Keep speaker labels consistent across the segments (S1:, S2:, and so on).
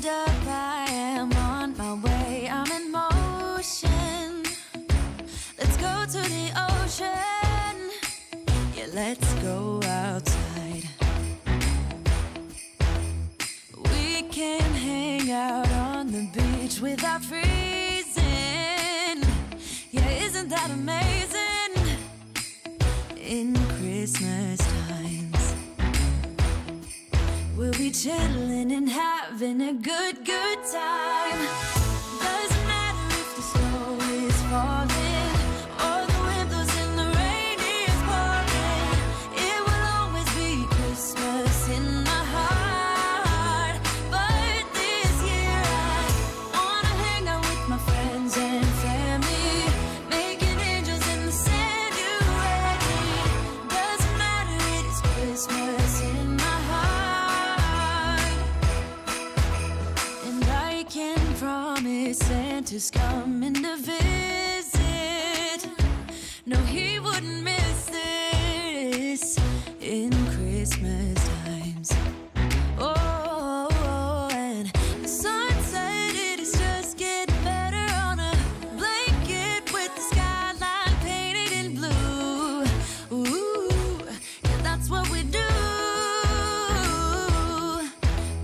S1: hold up, I am on my way, I'm in motion. Let's go to the ocean. Yeah, let's go outside. We can hang out on the beach without freezing. Yeah, isn't that amazing? In Christmas times, we'll be chilling and having a good time. Doesn't matter if the snow is falling or the wind blows and the rain is pouring. It will always be Christmas in my heart. But this year I wanna hang out with my friends and family, making angels in the sand. You ready? Doesn't matter, it is Christmas in my heart. And I can promise Santa's coming to visit. No, he wouldn't miss this in Christmas times. Oh, and the sun said it is just getting better on a blanket with the skyline painted in blue. Ooh, yeah, that's what we do.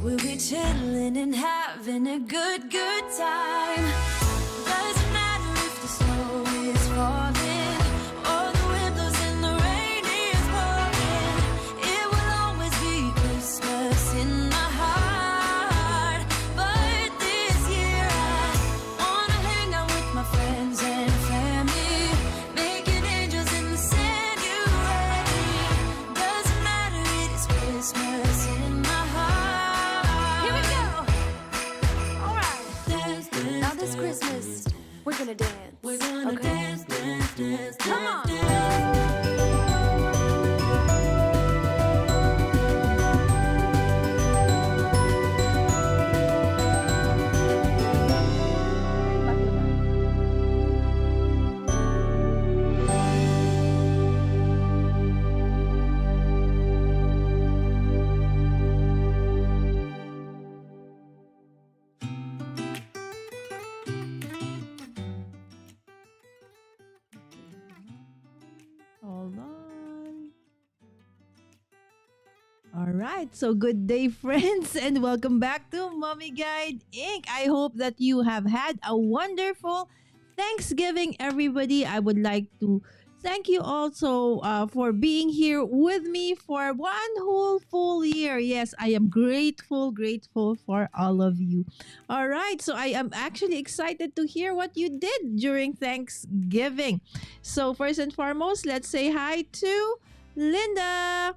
S1: We'll be chilling and having a good time. Doesn't matter if the snow is falling or the wind blows and the rain is pouring. It will always be Christmas in my heart. But this year I wanna hang out with my friends and family, making angels in the sand. You ready? Doesn't matter, it is Christmas in my heart. Here we go. All right. Dance, dance, now this Christmas, we're gonna dance. We're gonna dance, dance, dance. Come on.
S2: Hold on. All right. So good day, friends, and welcome back to Mommy Guide Inc. I hope that you have had a wonderful Thanksgiving, everybody. I would like to thank you also for being here with me for one whole full year. Yes, I am grateful for all of you. All right. So I am actually excited to hear what you did during Thanksgiving. So first and foremost, let's say hi to Linda.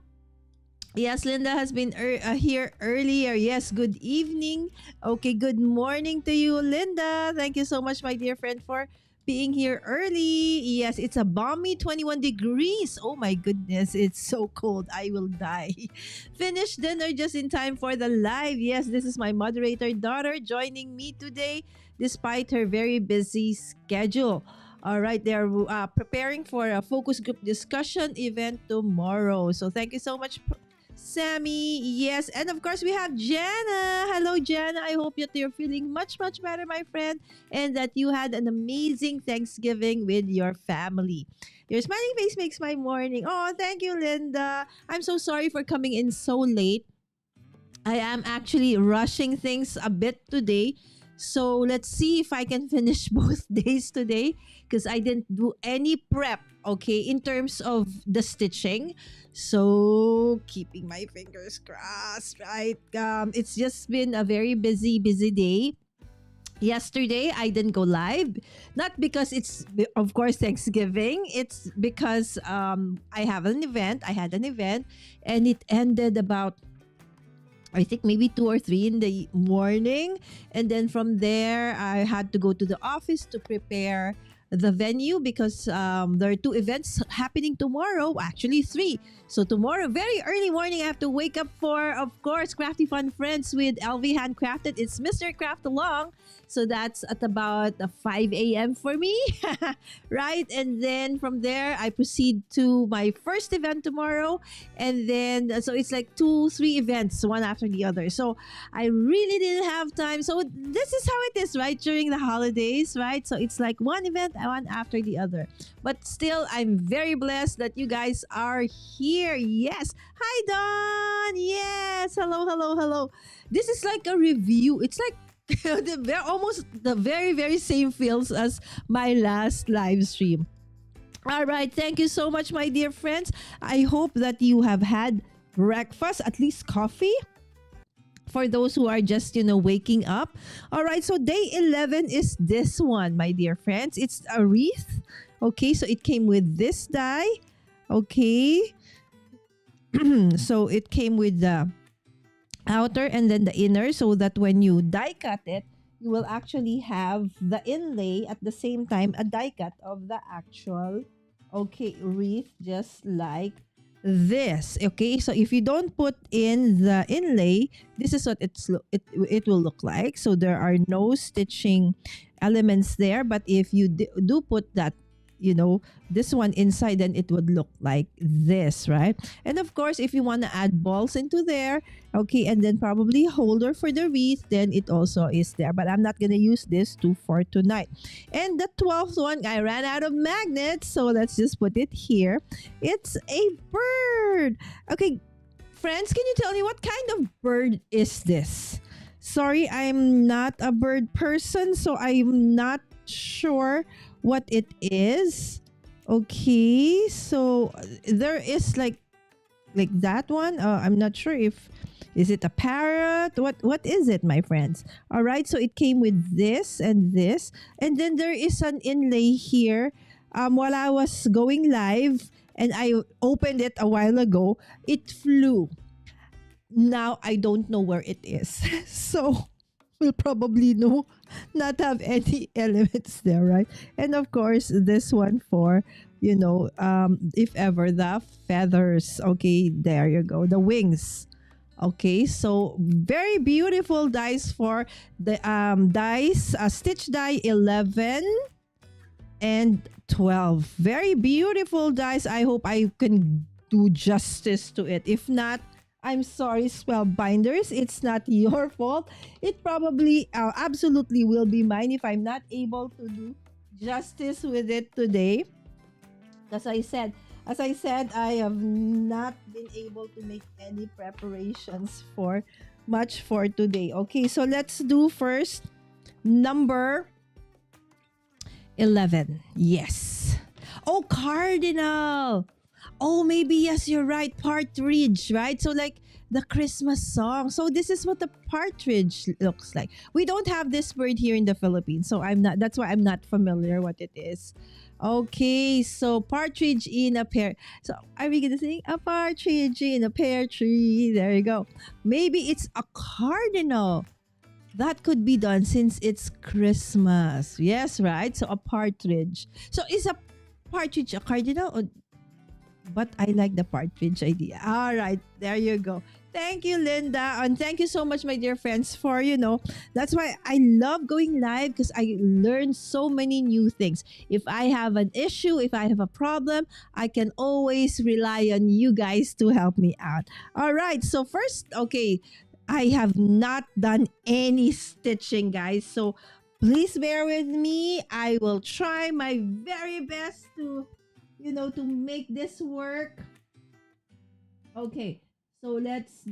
S2: Yes, Linda has been here earlier. Yes, good evening. Okay, good morning to you, Linda. Thank you so much, my dear friend, for being here early. Yes, it's a balmy 21 degrees. Oh my goodness, it's so cold. I will die. Finished dinner just in time for the live. Yes, this is my moderator daughter joining me today despite her very busy schedule. All right, they're preparing for a focus group discussion event tomorrow. So thank you so much, Sammy. Yes, and of course we have Jana. Hello, Jana. I hope that you're feeling much better, my friend, and that you had an amazing Thanksgiving with your family. Your smiling face makes my morning. Oh, thank you, Linda. I'm so sorry for coming in so late. I am actually rushing things a bit today. So let's see if I can finish both days today because I didn't do any prep, okay, in terms of the stitching. So keeping my fingers crossed, right? It's just been a very busy day. Yesterday, I didn't go live. Not because it's, of course, Thanksgiving. It's because I had an event, and it ended about, I think, maybe 2 or 3 in the morning. And then from there, I had to go to the office to prepare the venue because there are 2 events happening tomorrow. Actually, 3. So tomorrow, very early morning, I have to wake up for, of course, Crafty Fun Friends with LV Handcrafted. It's Mr. Craft Along. So that's at about 5 a.m. for me, right? And then from there, I proceed to my first event tomorrow. And then, so it's like 2, 3 events, one after the other. So I really didn't have time. So this is how it is, right? During the holidays, right? So it's like one event, one after the other. But still, I'm very blessed that you guys are here. Yes. Hi, Dawn. Yes. Hello, hello, hello. This is like a review. It's like almost the very, very same feels as my last live stream. All right. Thank you so much, my dear friends. I hope that you have had breakfast, at least coffee. For those who are just, waking up. All right. So day 11 is this one, my dear friends. It's a wreath. Okay. So it came with this die. Okay. So it came with the outer and then the inner, so that when you die cut it, you will actually have the inlay at the same time, a die cut of the actual wreath, just like this. Okay, so if you don't put in the inlay, this is what it will look like. So there are no stitching elements there, but if you do put that, this one inside, then it would look like this, right? And of course, if you want to add balls into there, okay, and then probably holder for the wreath, then it also is there. But I'm not gonna use this for tonight. And the 12th one, I ran out of magnets, so let's just put it here. It's a bird. Okay, friends, can you tell me what kind of bird is this? Sorry, I'm not a bird person, so I'm not sure what it is. Okay, so there is like that one. I'm not sure if is it a parrot. What is it, my friends? All right, so it came with this, and then there is an inlay here. While I was going live and I opened it a while ago, it flew. Now I don't know where it is. So we'll probably not have any elements there, right? And of course, this one for, if ever, the feathers. Okay, there you go. The wings. Okay, so very beautiful dice for the stitch die 11 and 12. Very beautiful dice. I hope I can do justice to it. If not, I'm sorry, Spellbinders. It's not your fault. It probably absolutely will be mine if I'm not able to do justice with it today. As I said, I have not been able to make any preparations for today. Okay, so let's do first number 11. Yes. Oh, cardinal. Oh, maybe, yes, you're right. Partridge, right? So like the Christmas song. So this is what the partridge looks like. We don't have this bird here in the Philippines. So that's why I'm not familiar what it is. Okay, so partridge in a pear. So are we going to sing a partridge in a pear tree? There you go. Maybe it's a cardinal. That could be done since it's Christmas. Yes, right? So a partridge. So is a partridge a cardinal? But I like the partridge idea. All right, there you go. Thank you, Linda. And thank you so much, my dear friends, for, that's why I love going live, because I learn so many new things. If I have an issue, if I have a problem, I can always rely on you guys to help me out. All right, so first, okay, I have not done any stitching, guys. So please bear with me. I will try my very best to make this work. Okay, so let's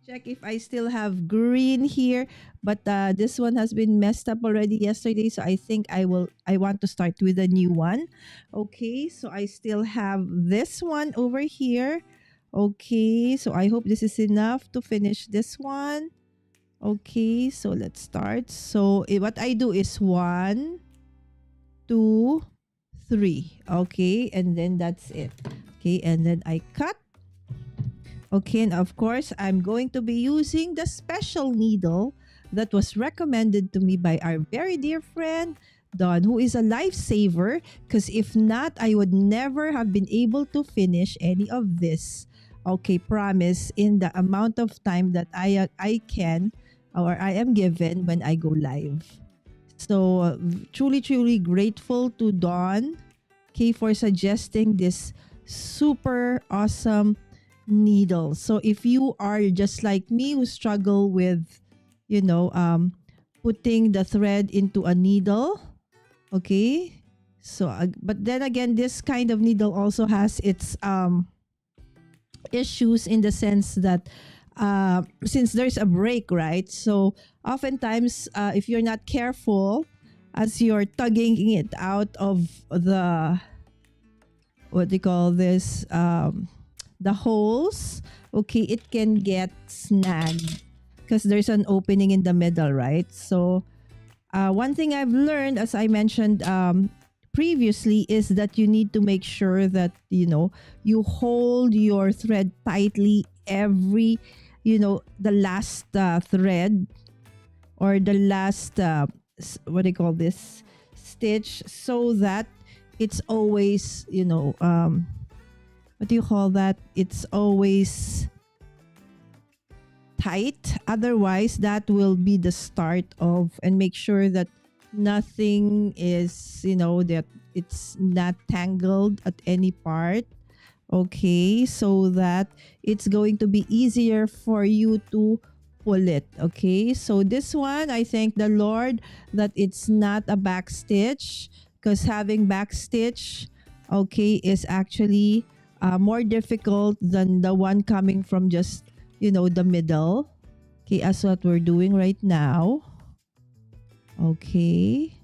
S2: check if I still have green here, but this one has been messed up already yesterday, so I think I want to start with a new one. Okay, so I still have this one over here. Okay, so I hope this is enough to finish this one. Okay, so let's start. So what I do is 1, 2, 3. Okay, and then that's it. Okay, and then I cut. Okay, and of course, I'm going to be using the special needle that was recommended to me by our very dear friend, Dawn, who is a lifesaver, because if not, I would never have been able to finish any of this. Okay, promise, in the amount of time that I can or I am given when I go live. So truly, truly grateful to Dawn, okay, for suggesting this super awesome needle. So if you are just like me who struggle with, you know, putting the thread into a needle, okay. So, but then again, this kind of needle also has its issues in the sense that since there's a break, right? So oftentimes, if you're not careful, as you're tugging it out of the what do you call this the holes, okay, it can get snagged because there's an opening in the middle, right? So one thing I've learned, as I mentioned previously, is that you need to make sure that you hold your thread tightly every the last thread or the last what do you call this stitch, so that it's always what do you call that it's always tight. Otherwise, that will be the start of, and make sure that nothing is that it's not tangled at any part, okay, so that it's going to be easier for you to pull it. Okay, so this one, I thank the Lord that it's not a back stitch, because having back stitch, okay, is actually more difficult than the one coming from just the middle. Okay, as what we're doing right now. Okay,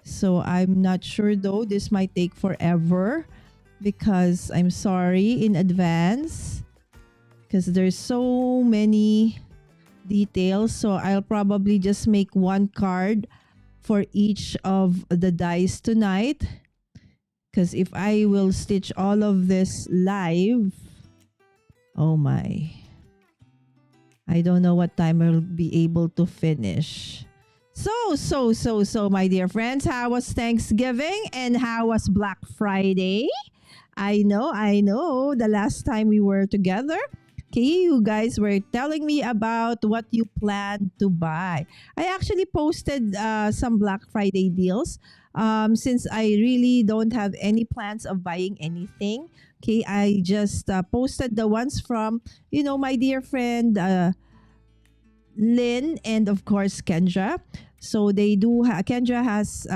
S2: so I'm not sure though, this might take forever, because I'm sorry in advance, because there's so many details. So I'll probably just make one card for each of the dies tonight, because if I will stitch all of this live, oh my, I don't know what time I'll be able to finish. So, my dear friends, how was Thanksgiving and how was Black Friday? I know. The last time we were together, okay, you guys were telling me about what you plan to buy. I actually posted some Black Friday deals. Since I really don't have any plans of buying anything, okay, I just posted the ones from, my dear friend Lynn and of course Kendra. So they do. Kendra has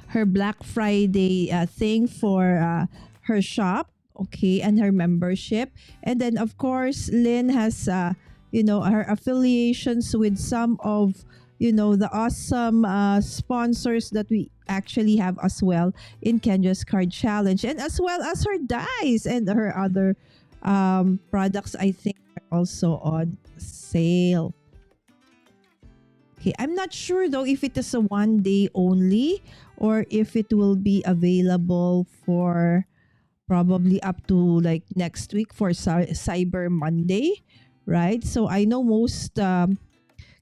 S2: her Black Friday thing for her shop, okay, and her membership. And then of course Lynn has her affiliations with some of the awesome sponsors that we actually have as well in Kendra's card challenge, and as well as her dies and her other products, I think, are also on sale. Okay, I'm not sure though if it is a one day only or if it will be available for probably up to like next week for Cyber Monday, right? So I know most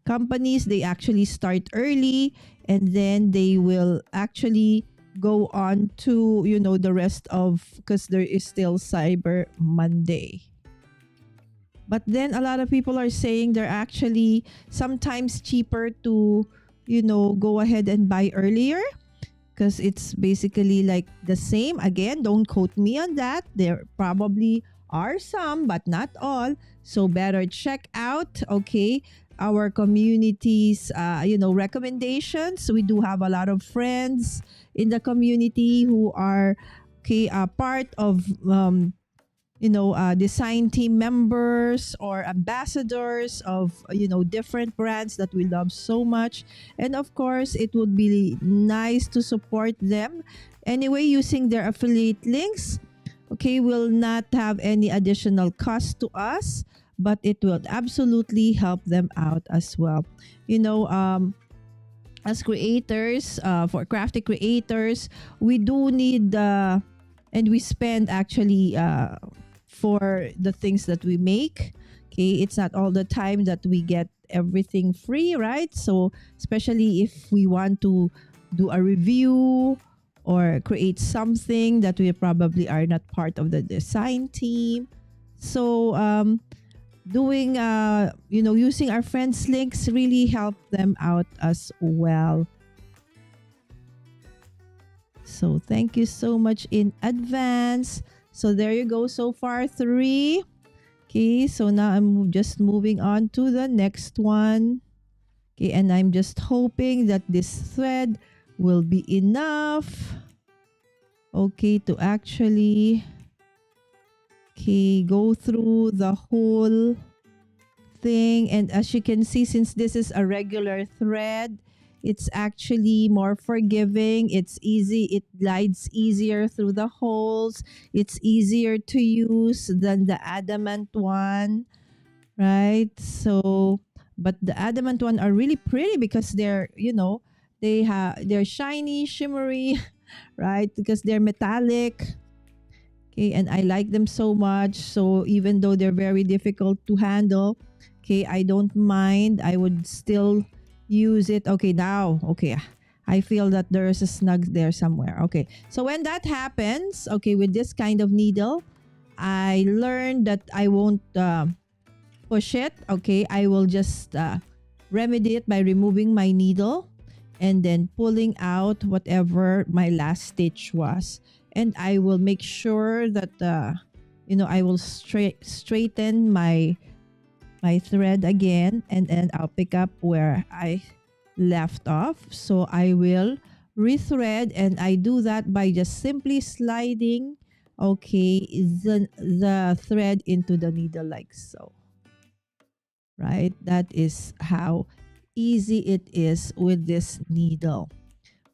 S2: companies, they actually start early and then they will actually go on to the rest of, because there is still Cyber Monday. But then a lot of people are saying they're actually sometimes cheaper to go ahead and buy earlier, because it's basically like the same. Again, don't quote me on that. There probably are some, but not all. So better check out, okay, our community's recommendations. We do have a lot of friends in the community who are part of design team members or ambassadors of different brands that we love so much. And of course, it would be nice to support them anyway using their affiliate links. Okay, will not have any additional cost to us, but it will absolutely help them out as well. As creators, for crafty creators, we do need and we spend actually for the things that we make. Okay, it's not all the time that we get everything free, right? So especially if we want to do a review or create something that we probably are not part of the design team. So doing using our friends links really help them out as well. So thank you so much in advance. So there you go, so far 3. Okay, so now I'm just moving on to the next one. Okay, and I'm just hoping that this thread will be enough, okay, to actually go through the whole thing. And as you can see, since this is a regular thread, it's actually more forgiving. It's easy. It glides easier through the holes. It's easier to use than the adamant one, right? So, but the adamant one are really pretty because they're, they're shiny, shimmery, right? Because they're metallic. Okay, and I like them so much. So even though they're very difficult to handle, okay, I don't mind. I would still use it. Okay, now, okay, I feel that there's a snug there somewhere. Okay, so when that happens, okay, with this kind of needle, I learned that I won't push it. Okay, I will just remedy it by removing my needle and then pulling out whatever my last stitch was. And I will make sure that I will straighten my thread again, and then I'll pick up where I left off. So I will rethread, and I do that by just simply sliding, okay, the thread into the needle like so. Right? That is how easy it is with this needle.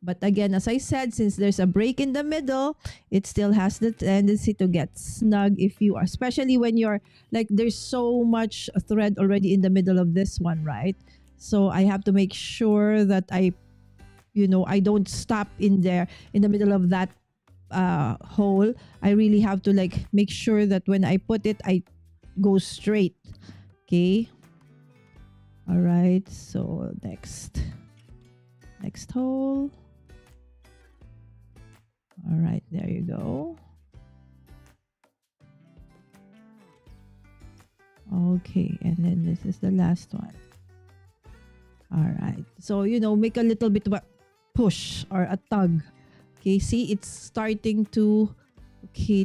S2: But again, as I said, since there's a break in the middle, it still has the tendency to get snug if you are, especially when you're like, there's so much thread already in the middle of this one, right? So I have to make sure that I don't stop in there in the middle of that hole. I really have to like make sure that when I put it, I go straight. Okay. All right. So next hole. All right, there you go. Okay, and then this is the last one. All right. So, make a little bit of a push or a tug. Okay, see, it's starting to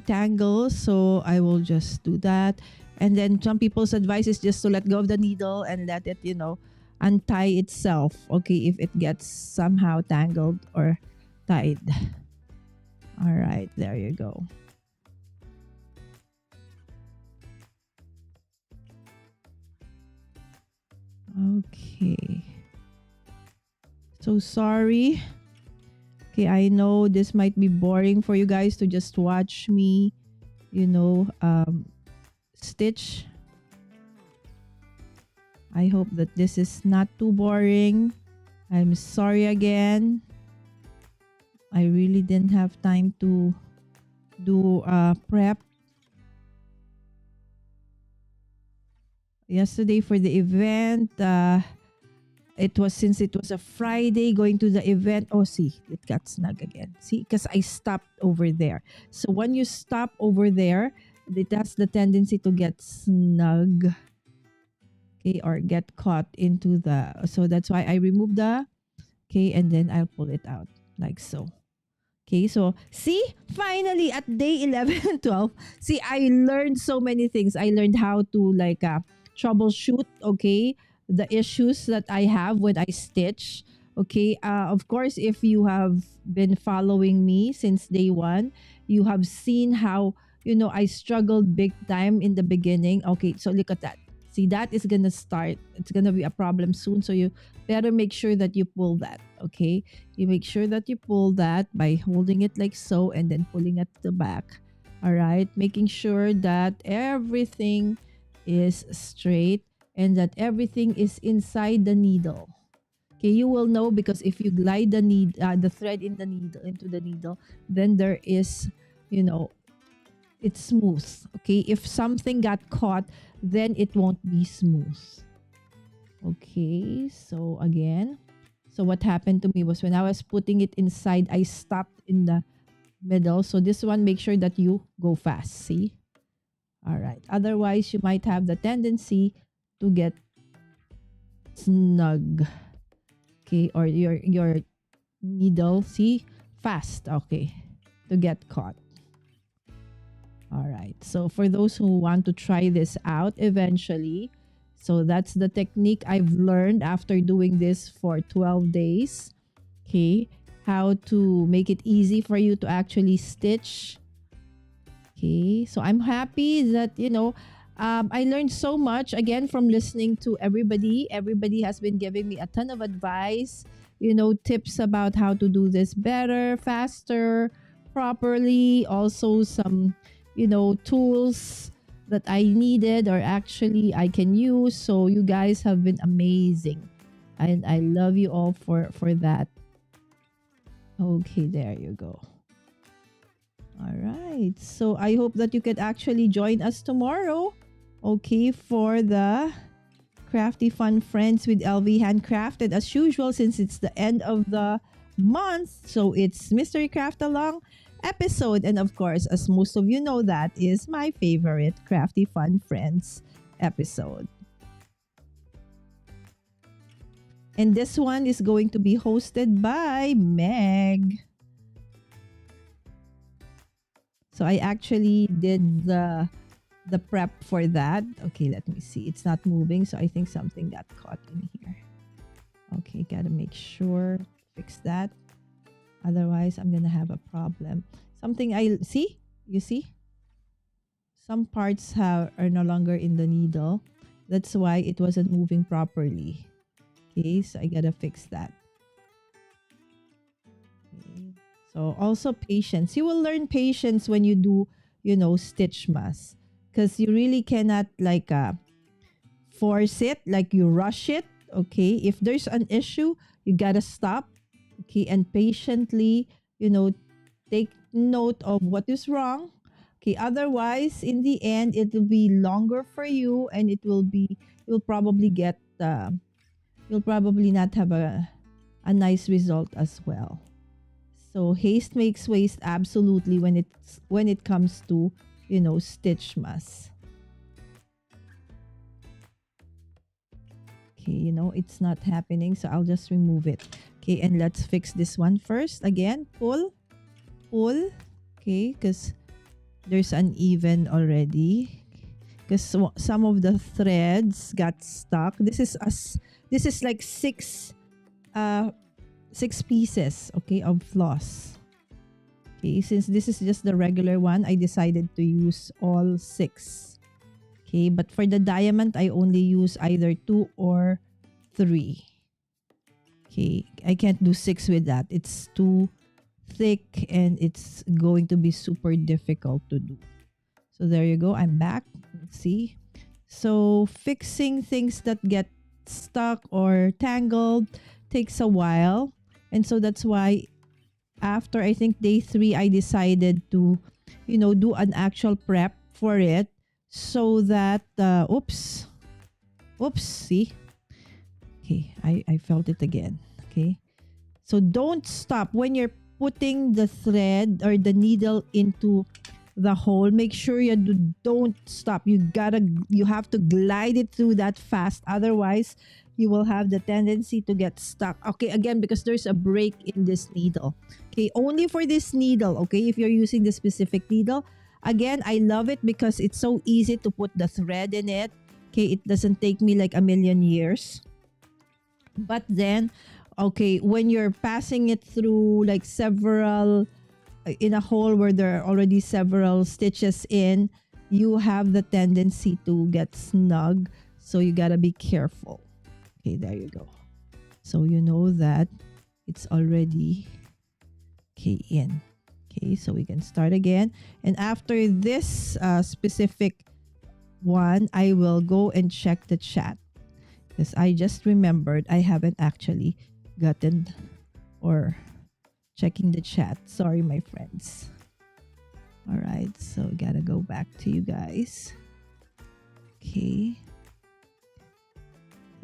S2: tangle. So I will just do that. And then some people's advice is just to let go of the needle and let it, untie itself. Okay, if it gets somehow tangled or tied. All right, there you go. Okay. So sorry. Okay, I know this might be boring for you guys to just watch me, stitch. I hope that this is not too boring. I'm sorry again. I really didn't have time to do prep yesterday for the event. Since it was a Friday going to the event. Oh, see, it got snug again. See, because I stopped over there. So when you stop over there, it has the tendency to get snug. Okay, or get caught into the. So that's why I remove the. Okay, and then I'll pull it out like so. Okay, so see, finally at day 11 and 12, see, I learned so many things. I learned how to troubleshoot, okay, the issues that I have when I stitch. Okay, of course, if you have been following me since day one, you have seen how, I struggled big time in the beginning. Okay, so look at that. See, that is going to start. It's going to be a problem soon. So you better make sure that you pull that. Okay, you make sure that you pull that by holding it like so and then pulling at the back. All right, making sure that everything is straight and that everything is inside the needle. Okay, you will know because if you glide the thread in the needle into the needle, then there is, it's smooth. Okay, if something got caught, then it won't be smooth. Okay, so again, so what happened to me was when I was putting it inside, I stopped in the middle. So this one, make sure that you go fast. See? All right. Otherwise, you might have the tendency to get snug. Okay, or your needle, see, fast. Okay, to get caught. All right. So for those who want to try this out eventually, so that's the technique I've learned after doing this for 12 days. Okay, how to make it easy for you to actually stitch. Okay, so I'm happy that, I learned so much again from listening to everybody. Everybody has been giving me a ton of advice, tips about how to do this better, faster, properly. Also, some, tools that I needed or actually I can use. So you guys have been amazing. And I love you all for that. Okay, there you go. All right. So I hope that you can actually join us tomorrow. Okay, for the Crafty Fun Friends with LV Handcrafted as usual, since it's the end of the month. So it's Mystery Craft Along episode. And of course, as most of you know, that is my favorite Crafty Fun Friends episode. And this one is going to be hosted by Meg. So I actually did the prep for that. Okay, let me see. It's not moving, so I think something got caught in here. Okay, gotta make sure, fix that. Otherwise, I'm gonna have a problem. Something you see? Some parts are no longer in the needle. That's why it wasn't moving properly. Okay, so I gotta fix that. Okay. So also patience. You will learn patience when you do, Stitchmas. Because you really cannot force it, like you rush it. Okay, if there's an issue, you gotta stop. Okay, and patiently, take note of what is wrong. Okay, otherwise, in the end, it will be longer for you, and you'll probably you'll probably not have a nice result as well. So haste makes waste absolutely when it comes to, Stitchmas. Okay, it's not happening, so I'll just remove it. Okay, and let's fix this one first. Again, pull. Okay, because there's uneven already. Because some of the threads got stuck. This is like six pieces, okay, of floss. Okay, since this is just the regular one, I decided to use all 6. Okay, but for the diamond, I only use either 2 or 3. Okay, I can't do 6 with that. It's too thick and it's going to be super difficult to do. So there you go. I'm back. Let's see. So fixing things that get stuck or tangled takes a while. And so that's why after I think day 3, I decided to, do an actual prep for it so that, oops, see? Okay, I felt it again. Okay. So don't stop when you're putting the thread or the needle into the hole. Make sure you don't stop. You have to glide it through that fast. Otherwise, you will have the tendency to get stuck. Okay, again, because there's a break in this needle. Okay, only for this needle. Okay, if you're using the specific needle. Again, I love it because it's so easy to put the thread in it. Okay, it doesn't take me like a million years. But then, okay, when you're passing it through like several, in a hole where there are already several stitches in, you have the tendency to get snug. So you gotta be careful. Okay, there you go. So you know that it's already in. Okay, so we can start again. And after this specific one, I will go and check the chat. Because I just remembered I haven't actually gotten or checking the chat. Sorry, my friends. All right, so gotta go back to you guys. Okay.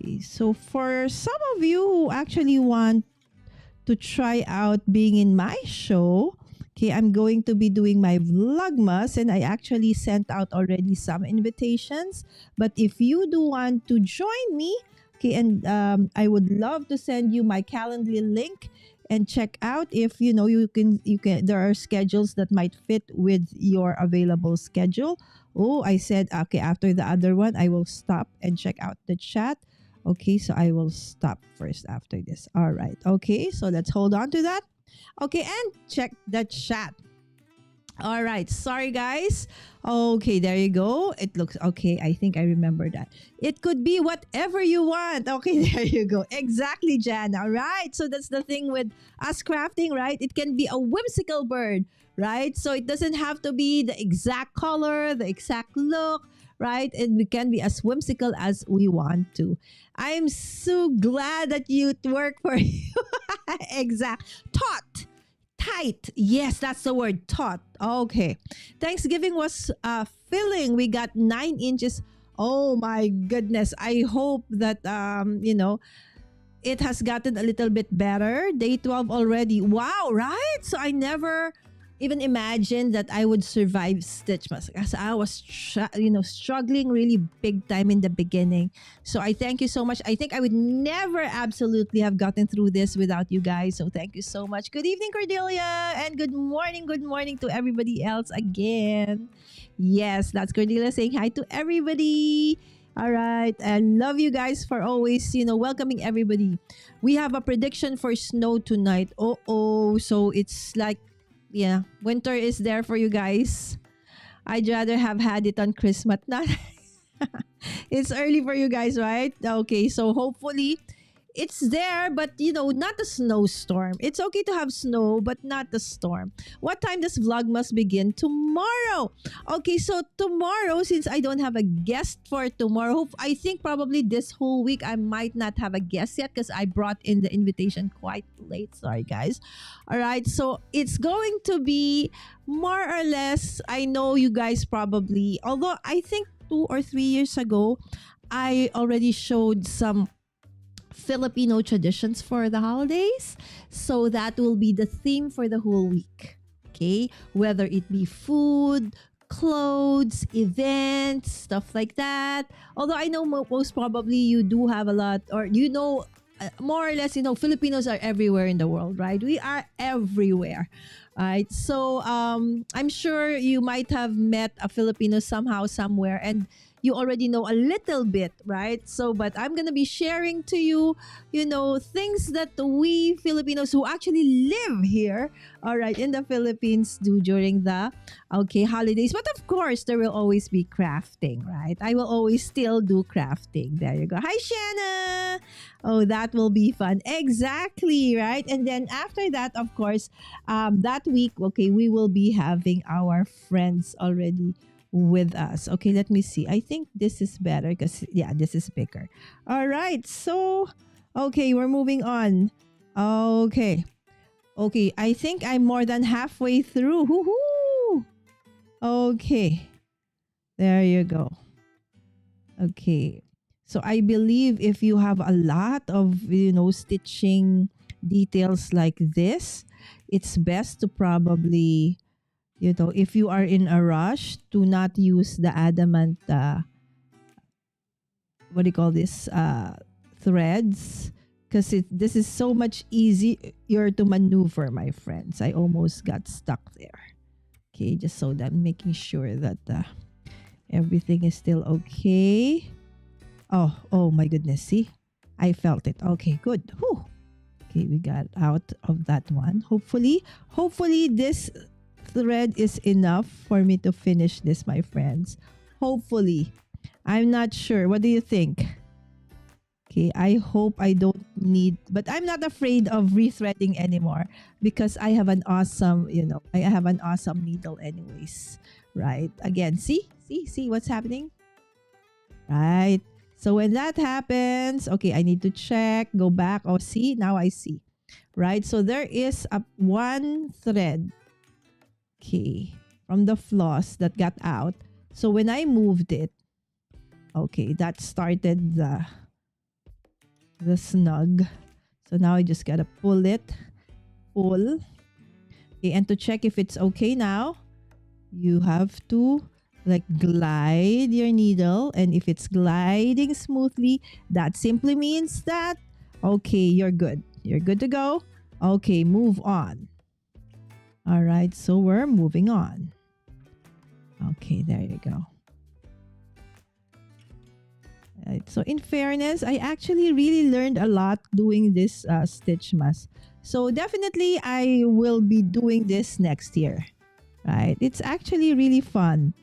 S2: Okay, so for some of you who actually want to try out being in my show, okay, I'm going to be doing my Vlogmas and I actually sent out already some invitations. But if you do want to join me, okay, and I would love to send you my Calendly link and check out if you can there are schedules that might fit with your available schedule. Oh, I said okay, after the other one I will stop and check out the chat. Okay, so I will stop first after this. All right. Okay, so let's hold on to that. Okay, and check the chat. All right. Sorry, guys. Okay, there you go. It looks okay. I think I remember that. It could be whatever you want. Okay, there you go. Exactly, Jan. All right. So that's the thing with us crafting, right? It can be a whimsical bird, right? So it doesn't have to be the exact color, the exact look, right? And we can be as whimsical as we want to. I'm so glad that you work for you. Exact. Taut. Tight. Yes, that's the word. Taut. Okay. Thanksgiving was filling. We got 9 inches. Oh my goodness. I hope that it has gotten a little bit better. Day 12 already. Wow, right? So I never even imagined that I would survive Stitchmas, because I was struggling really big time in the beginning. So I thank you so much. I think I would never absolutely have gotten through this without you guys. So thank you so much. Good evening, Cordelia, and good morning to everybody else again. Yes, that's Cordelia saying hi to everybody. All right. And love you guys for always, welcoming everybody. We have a prediction for snow tonight. Oh. So it's like, yeah, winter is there for you guys. I'd rather have had it on Christmas. Not it's early for you guys, right? Okay. So hopefully it's there, but not a snowstorm. It's okay to have snow, but not the storm. What time does Vlogmas begin? Tomorrow. Okay, so tomorrow, since I don't have a guest for tomorrow, I think probably this whole week I might not have a guest yet because I brought in the invitation quite late. Sorry, guys. All right, so it's going to be more or less, I know you guys probably, although I think 2 or 3 years ago, I already showed some Filipino traditions for the holidays. So that will be the theme for the whole week. Okay? Whether it be food, clothes, events, stuff like that. Although I know most probably you do have a lot, or more or less, Filipinos are everywhere in the world, right? We are everywhere. Right? So I'm sure you might have met a Filipino somehow, somewhere, and you already know a little bit, right? So, but I'm gonna be sharing to you, things that we Filipinos who actually live here, all right, in the Philippines do during the holidays. But of course, there will always be crafting, right? I will always still do crafting. There you go. Hi, Shanna. Oh, that will be fun. Exactly, right? And then after that, of course, that week, we will be having our friends already with us. Okay, let me see. I think this is better because, yeah, this is bigger. All right. So, we're moving on. Okay. I think I'm more than halfway through. Woohoo! Okay. There you go. Okay. So I believe if you have a lot of, stitching details like this, it's best to probably, if you are in a rush, to not use the adamant, what do you call this, threads, because this is so much easier to maneuver, my friends. I almost got stuck there. Okay, just so that I'm making sure that everything is still okay. Oh my goodness, see? I felt it. Okay, good. Whew. Okay, we got out of that one. Hopefully this thread is enough for me to finish this, my friends. Hopefully. I'm not sure. What do you think? Okay, I hope I don't need, but I'm not afraid of rethreading anymore because I have an awesome, I have an awesome needle anyways, right? Again, see what's happening? Right. So when that happens, I need to check, go back. Oh, see, now I see. Right? So there is one thread. Okay. from the floss that got out. So when I moved it, okay, that started the snug. So now I just gotta pull it, pull. Okay, and to check if it's okay now, you have to like glide your needle, and if it's gliding smoothly, that simply means that okay, you're good. You're good to go. Okay, move on. All right, so we're moving on. Okay, there you go. Right, so in fairness, I actually really learned a lot doing this Stitchmas. So definitely I will be doing this next year. Right? It's actually really fun.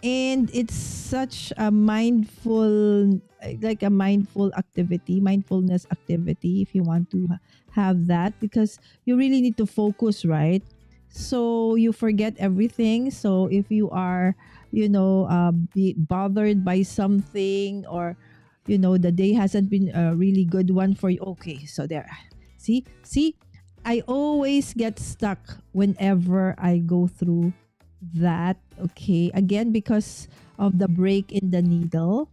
S2: And it's such a mindful, like a mindful activity, mindfulness activity, if you want to have that, because you really need to focus, right? So you forget everything. So if you are, be bothered by something, or the day hasn't been a really good one for you, okay, so there, see, I always get stuck whenever I go through that. Okay, again, because of the break in the needle.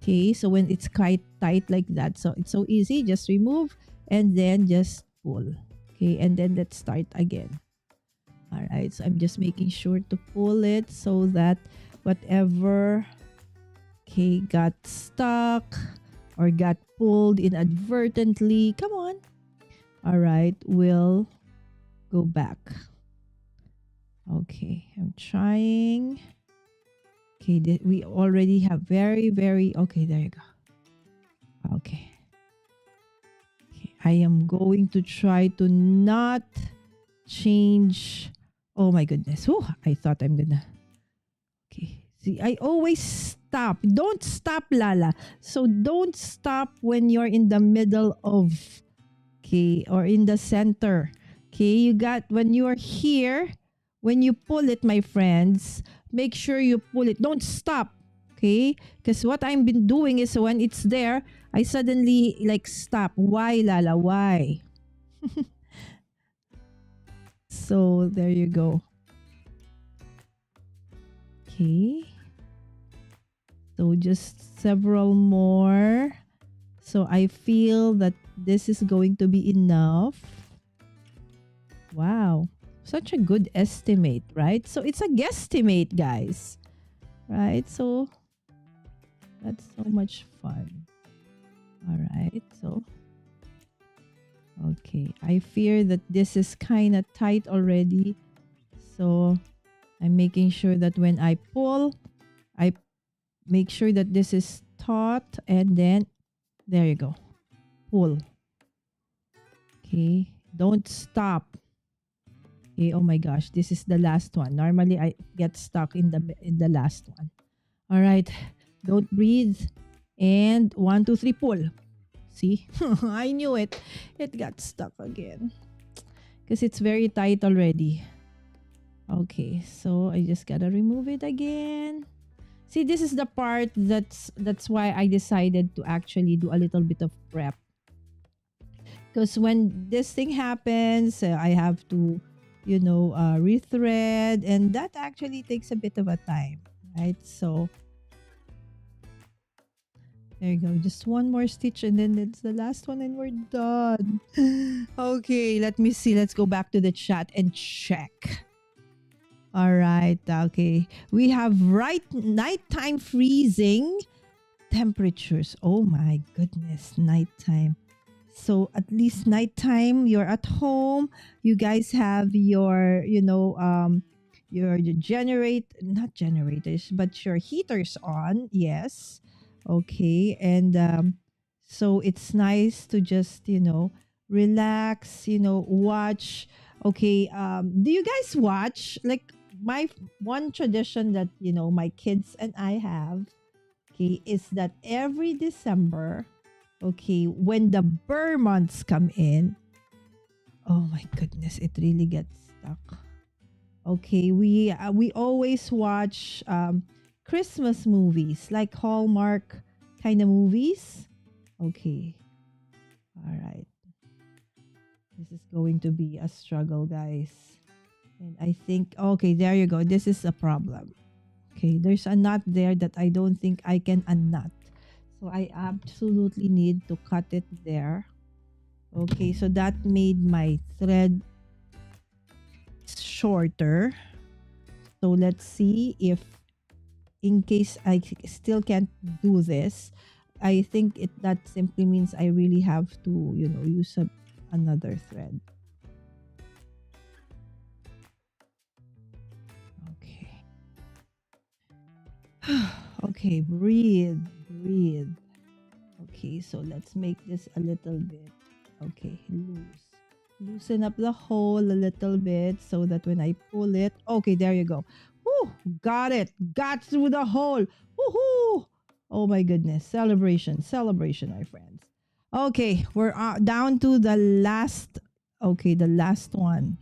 S2: Okay, so when it's quite tight like that, so it's so easy, just remove and then just pull. Okay, and then let's start again. All right, so I'm just making sure to pull it so that whatever, okay, got stuck or got pulled inadvertently, come on. All right, we'll go back. Okay, I'm trying. Okay, we already have very, very, okay, there you go. Okay. Okay, I am going to try to not change. Oh my goodness. Oh, I thought I'm gonna. Okay, see, I always stop. Don't stop, Lala. So don't stop when you're in the middle of, okay, or in the center. Okay, you got, when you are here, when you pull it, my friends, make sure you pull it. Don't stop. Okay? Because what I've been doing is when it's there, I suddenly like stop. Why, Lala? Why? So there you go. Okay. So just several more. So I feel that this is going to be enough. Wow. Such a good estimate, right? So it's a guesstimate, guys. Right? So that's so much fun. All right. So, okay. I fear that this is kind of tight already. So I'm making sure that when I pull, I make sure that this is taut, and then there you go. Pull. Okay. Don't stop. Okay, oh my gosh, this is the last one. Normally I get stuck in the last one. All right. Don't breathe. And 1, 2, 3, pull. See? I knew it. It got stuck again. Because it's very tight already. Okay, so I just gotta remove it again. See, this is the part that's why I decided to actually do a little bit of prep. Because when this thing happens, I have to, rethread, and that actually takes a bit of a time, right? So there you go. Just one more stitch, and then it's the last one, and we're done. Okay, let me see. Let's go back to the chat and check. All right. Okay. We have nighttime freezing temperatures. Oh my goodness. Nighttime. So at least nighttime, you're at home. You guys have your, your not generators, but your heaters on. Yes. Okay. And so it's nice to just, relax, watch. Okay. Do you guys watch? Like my one tradition that, my kids and I have, okay, is that every December, okay, when the burr months come in, oh my goodness, it really gets stuck. Okay, we always watch Christmas movies, like Hallmark kind of movies. Okay. All right. This is going to be a struggle, guys. And I think, okay, there you go. This is a problem. Okay, there's a knot there that I don't think I can unknot. So I absolutely need to cut it there. Okay, so that made my thread shorter. So let's see if, in case I still can't do this, I think that simply means I really have to, use another thread. Okay. Okay, breathe, breathe. Okay, so let's make this a little bit, okay, loose. Loosen up the hole a little bit so that when I pull it, okay, there you go. Whoo, got it. Got through the hole. Woohoo! Oh my goodness. Celebration, celebration, my friends. Okay, we're down to the last, okay, the last one.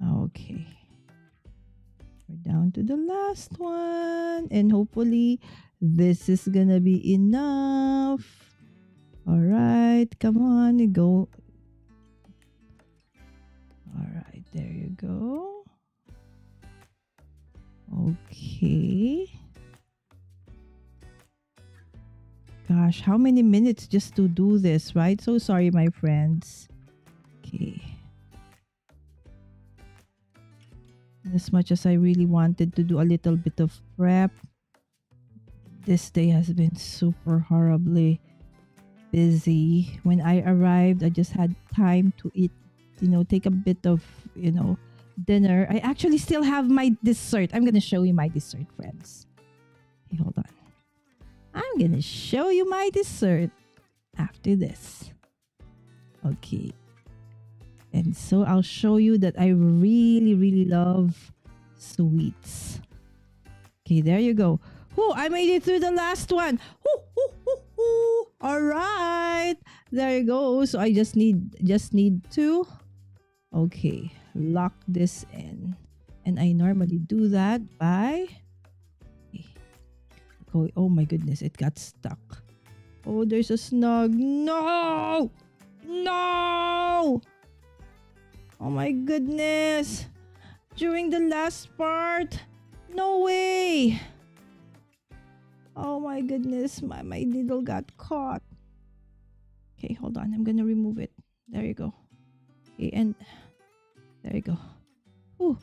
S2: Okay. We're down to the last one. And hopefully this is gonna be enough. All right, come on, go. All right, there you go. Okay. Gosh, how many minutes just to do this, right? So sorry, my friends. Okay. As much as I really wanted to do a little bit of prep, this day has been super horribly busy. When I arrived, I just had time to eat, take a bit of, dinner. I actually still have my dessert. I'm going to show you my dessert, friends. Okay, hold on. I'm going to show you my dessert after this. Okay. And so I'll show you that I really, really love sweets. Okay, there you go. Whoo, I made it through the last one. Whoo, whoo, whoo, whoo. All right. There you go. So I just need to, okay, lock this in. And I normally do that by, oh my goodness, it got stuck. Oh, there's a snug. No! No! Oh my goodness. During the last part. No way. Oh my goodness. My needle got caught. Okay, hold on. I'm gonna remove it. There you go. Okay, and there you go. Oh,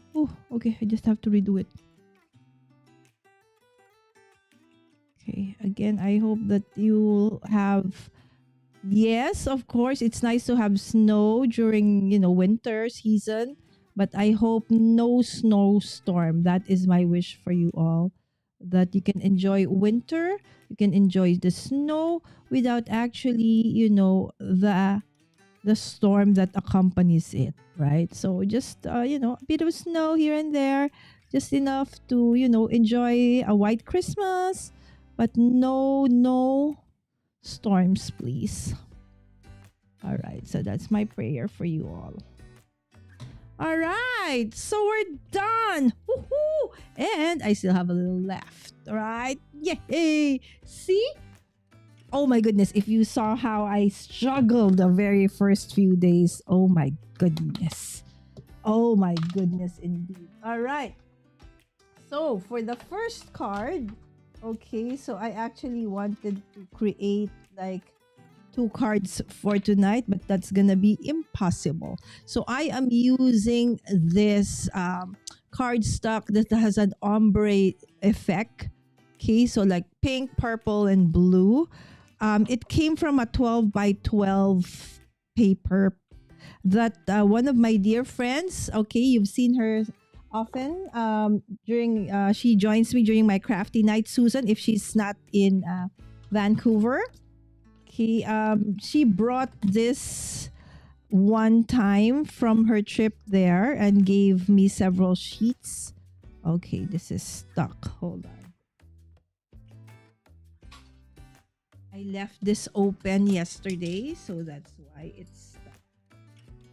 S2: okay. I just have to redo it. Okay, again, I hope that you have... Yes, of course, it's nice to have snow during, winter season. But I hope no snowstorm. That is my wish for you all. That you can enjoy winter. You can enjoy the snow without actually, the storm that accompanies it, right? So just, a bit of snow here and there. Just enough to, enjoy a white Christmas. But no storms, please. All right, so that's my prayer for you all. All right, so we're done. Woohoo! And I still have a little left. All right, yay! See? Oh my goodness, if you saw how I struggled the very first few days, oh my goodness. Oh my goodness indeed. All right. So for the first card, okay, so I actually wanted to create like 2 cards for tonight, but that's gonna be impossible. So I am using this card stock that has an ombre effect. Okay, so like pink, purple, and blue. It came from a 12 by 12 paper that one of my dear friends, okay, you've seen her often during she joins me during my crafty night, Susan, if she's not in Vancouver. She brought this one time from her trip there and gave me several sheets. Okay, this is stuck. Hold on. I left this open yesterday, so that's why it's stuck.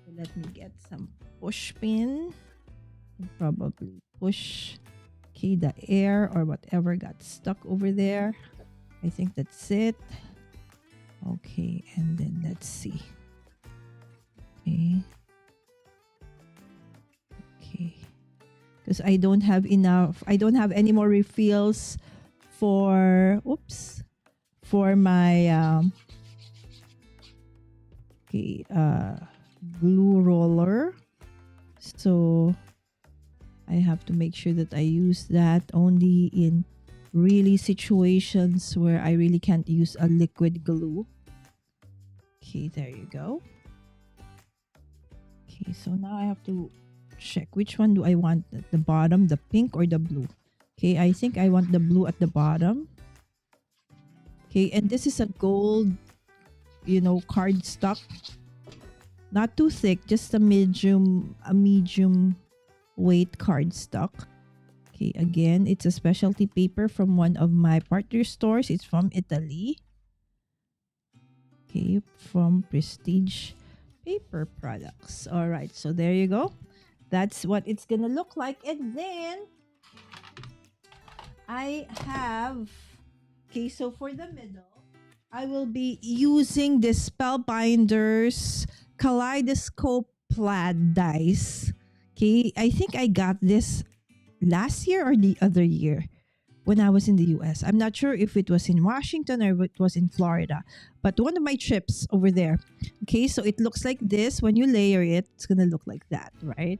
S2: So let me get some push pin. Probably push the air or whatever got stuck over there. I think that's it. Okay, and then let's see. Okay. Okay. Because I don't have enough. I don't have any more refills for, oops, for my, glue roller. So I have to make sure that I use that only in really situations where I really can't use a liquid glue. Okay, there you go. Okay, so now I have to check which one do I want at the bottom, the pink or the blue. Okay, I think I want the blue at the bottom. Okay, and this is a gold, cardstock. Not too thick, just a medium weight cardstock. Okay, again, it's a specialty paper from one of my partner stores. It's from Italy. Okay, from Prestige Paper Products. All right, so there you go. That's what it's gonna look like. And then I have, okay, so for the middle, I will be using this Spellbinders Kaleidoscope Plaid dice. Okay, I think I got this last year or the other year when I was in the US. I'm not sure if it was in Washington or if it was in Florida, but one of my trips over there. Okay, so it looks like this. When you layer it, it's gonna look like that, right?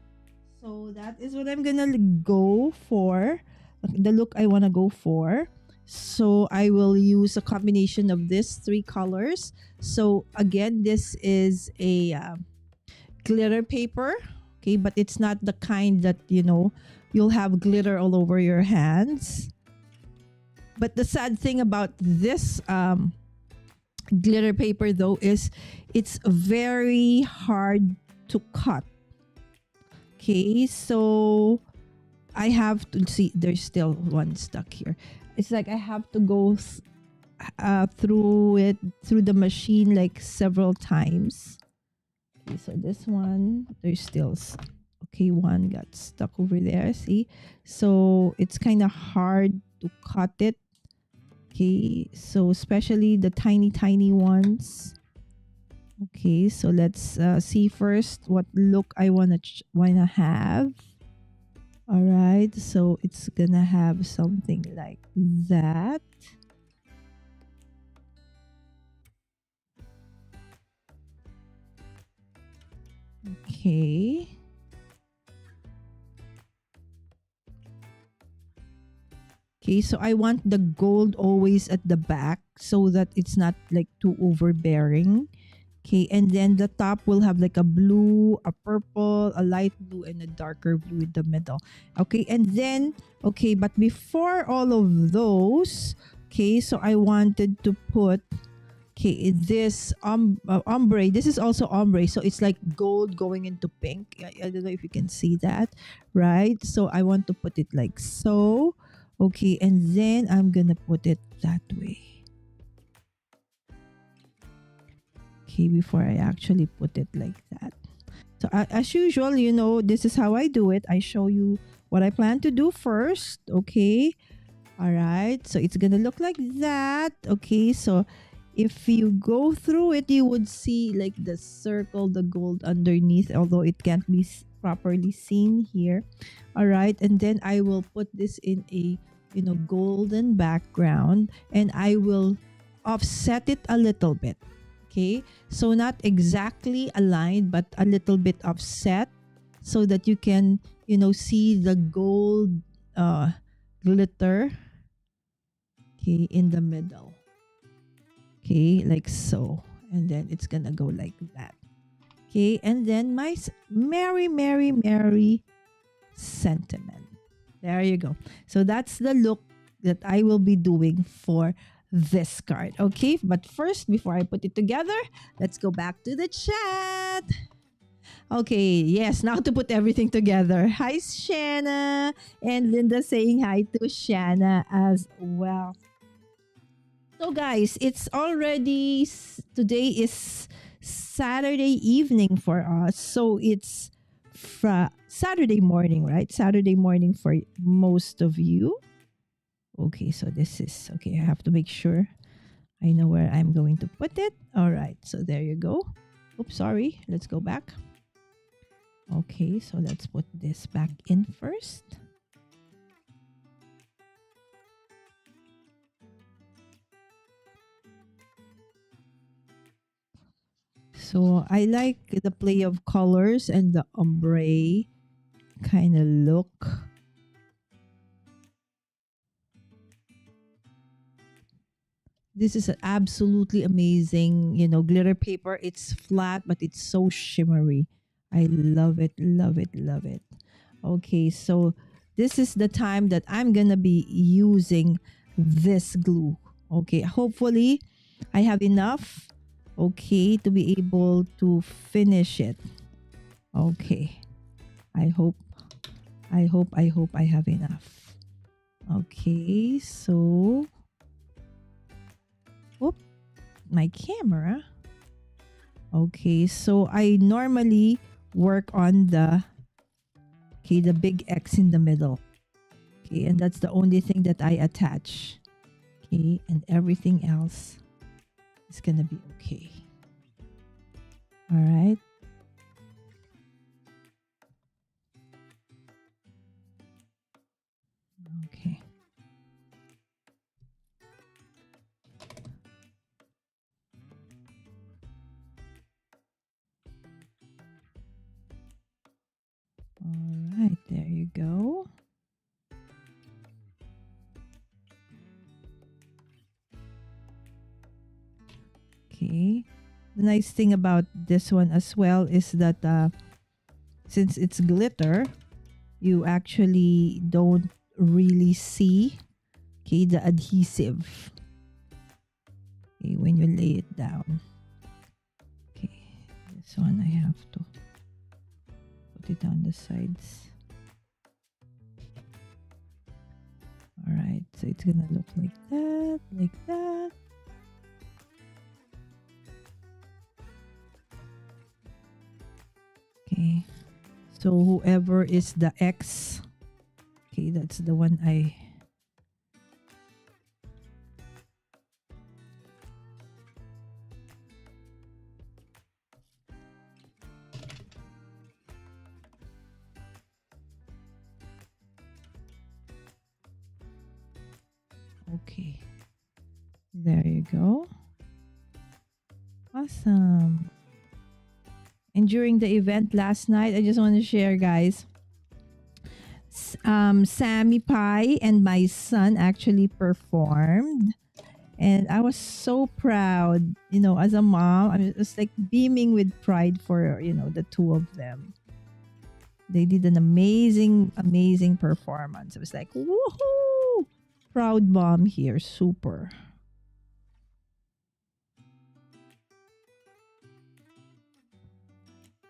S2: So that is what I'm gonna go for, the look I wanna go for. So I will use a combination of these three colors. So again, this is a glitter paper. Okay, but it's not the kind that, you'll have glitter all over your hands. But the sad thing about this glitter paper though is it's very hard to cut. Okay, so I have to see, there's still one stuck here. It's like I have to go through the machine like several times. Okay, so this one, there's still, okay, one got stuck over there, see? So it's kind of hard to cut it. Okay, so especially the tiny ones. Okay, so let's see first what look I wanna have. All right, so it's gonna have something like that. Okay. Okay, so I want the gold always at the back so that it's not like too overbearing. Okay, and then the top will have like a blue, a purple, a light blue, and a darker blue in the middle. Okay, and then, okay, but before all of those, okay, so I wanted to put, okay, this ombre. This is also ombre, so it's like gold going into pink. I don't know if you can see that, right? So I want to put it like so. Okay, and then I'm gonna put it that way. Okay, before I actually put it like that. So as usual, this is how I do it. I show you what I plan to do first. Okay, all right, so it's gonna look like that. Okay, so if you go through it, you would see like the circle, the gold underneath, although it can't be properly seen here. All right, and then I will put this in a golden background, and I will offset it a little bit. Okay, so not exactly aligned, but a little bit offset so that you can see the gold glitter, okay, in the middle. Okay, like so, and then it's gonna go like that. Okay, and then my merry sentiment. There you go. So that's the look that I will be doing for this card. Okay, but first, before I put it together, let's go back to the chat. Okay, yes, now to put everything together. Hi, Shanna. And Linda saying hi to Shanna as well. So guys, it's already, today is Saturday evening for us. So it's Saturday morning, right? Saturday morning for most of you. Okay, so this is, okay, I have to make sure I know where I'm going to put it. All right, so there you go. Oops, sorry. Let's go back. Okay, so let's put this back in first. So I like the play of colors and the ombre kind of look. This is an absolutely amazing, glitter paper. It's flat, but it's so shimmery. I love it, love it, love it. Okay, so this is the time that I'm gonna be using this glue. Okay, hopefully I have enough, okay, to be able to finish it. Okay, I hope, I have enough. Okay, so, whoop, my camera. Okay, so I normally work on the big X in the middle. Okay, and that's the only thing that I attach. Okay, and everything else is gonna be okay. All right. Okay. All right, there you go. Okay. The nice thing about this one as well is that since it's glitter, you actually don't really see, okay, the adhesive, okay, when you lay it down. Okay, this one I have to put it on the sides. All right, so it's gonna look like that, like that. Okay, so whoever is the X, okay, that's the one I. Okay, there you go. Awesome. And during the event last night, I just want to share, guys. Sammy Pie and my son actually performed, and I was so proud. As a mom, I was like beaming with pride for the two of them. They did an amazing, amazing performance. It was like, woohoo! Proud mom here, super.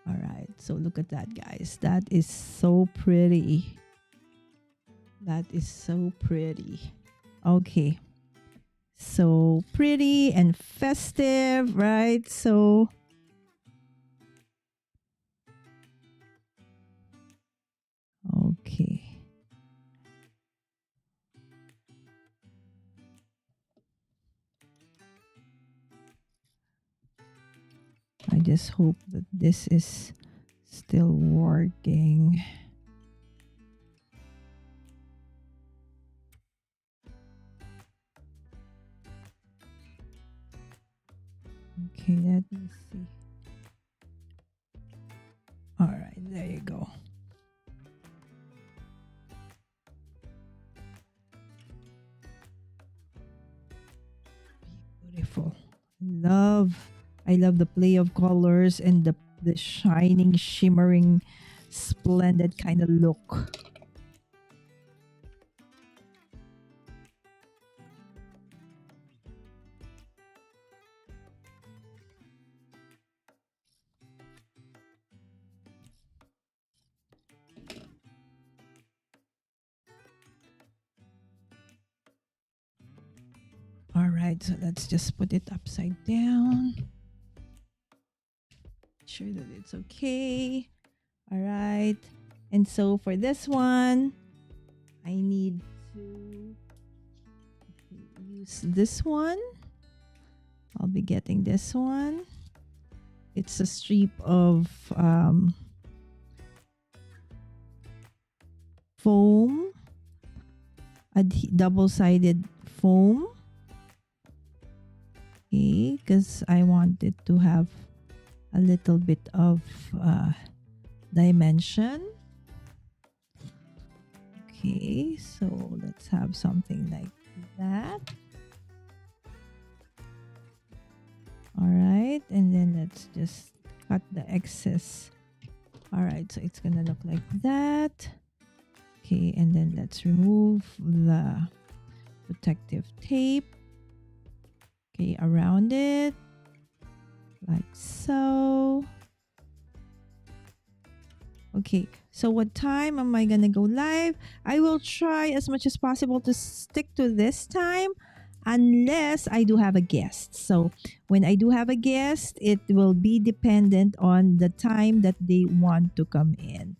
S2: All right, so look at that, guys. That is so pretty. That is so pretty. Okay. So pretty and festive, right? So okay. I just hope that this is still working. Okay, let me see. All right, there you go. Beautiful. I love the play of colors and the shining, shimmering, splendid kind of look. All right, so let's just put it upside down. Sure that it's okay. All right. And so for this one, I need to use this one. I'll be getting this one. It's a strip of foam, double-sided foam. Okay, because I want it to have a little bit of dimension. Okay, so let's have something like that. All right, and then let's just cut the excess. All right, so it's gonna look like that. Okay, and then let's remove the protective tape. Okay, around it, like so. Okay, so what time am I gonna go live? I will try as much as possible to stick to this time unless I do have a guest. So when I do have a guest, it will be dependent on the time that they want to come in.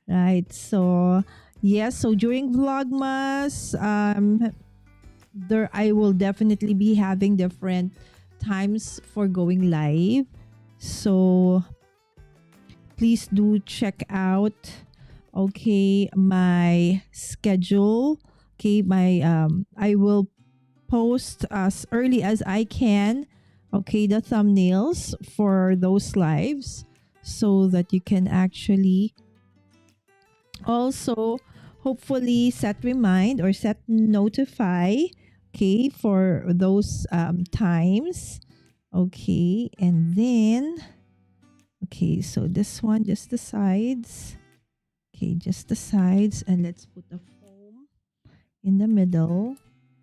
S2: Right? So yes, so during Vlogmas, there I will definitely be having different times for going live. So please do check out my schedule. I will post as early as I can the thumbnails for those lives so that you can actually also hopefully set remind or set notify for those times. And then so this one, just the sides. Just the sides, and let's put the foam in the middle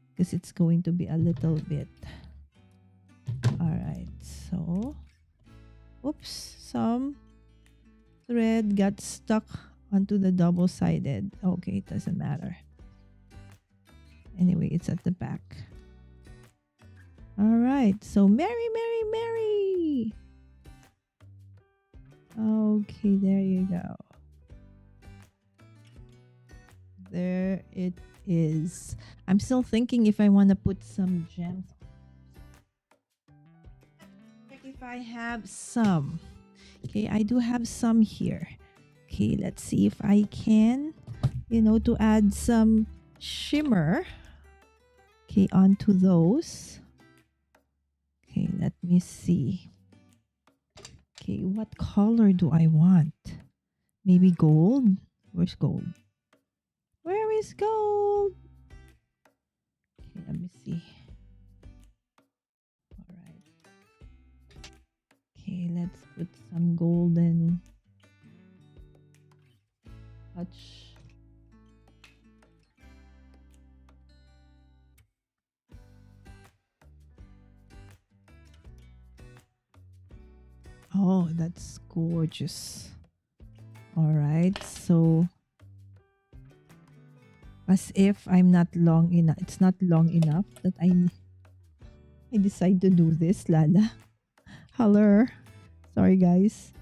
S2: because it's going to be a little bit. All right, so oops, some thread got stuck onto the double-sided. Okay, it doesn't matter. Anyway, it's at the back. All right, so Mary, Mary, Mary. Okay, there you go. There it is. I'm still thinking if I want to put some gems. Check if I have some. I do have some here. Let's see if I can, to add some shimmer. Onto those. Let me see. What color do I want? Maybe gold? Where's gold? Where is gold? Let me see. All right. Let's put some golden touch. Oh, that's gorgeous. All right, so as if I'm not long enough, it's not long enough that I decide to do this, Lala. Hello. Sorry, guys.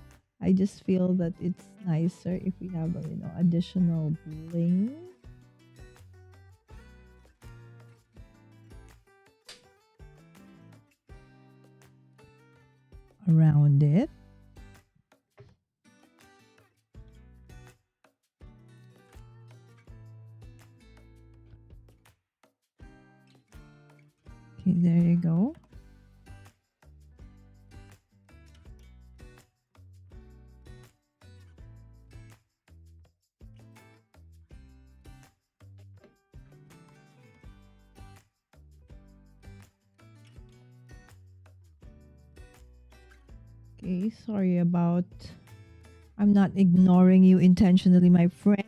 S2: I just feel that it's nicer if we have additional bling. Around it. There you go. Sorry about. I'm not ignoring you intentionally, my friend.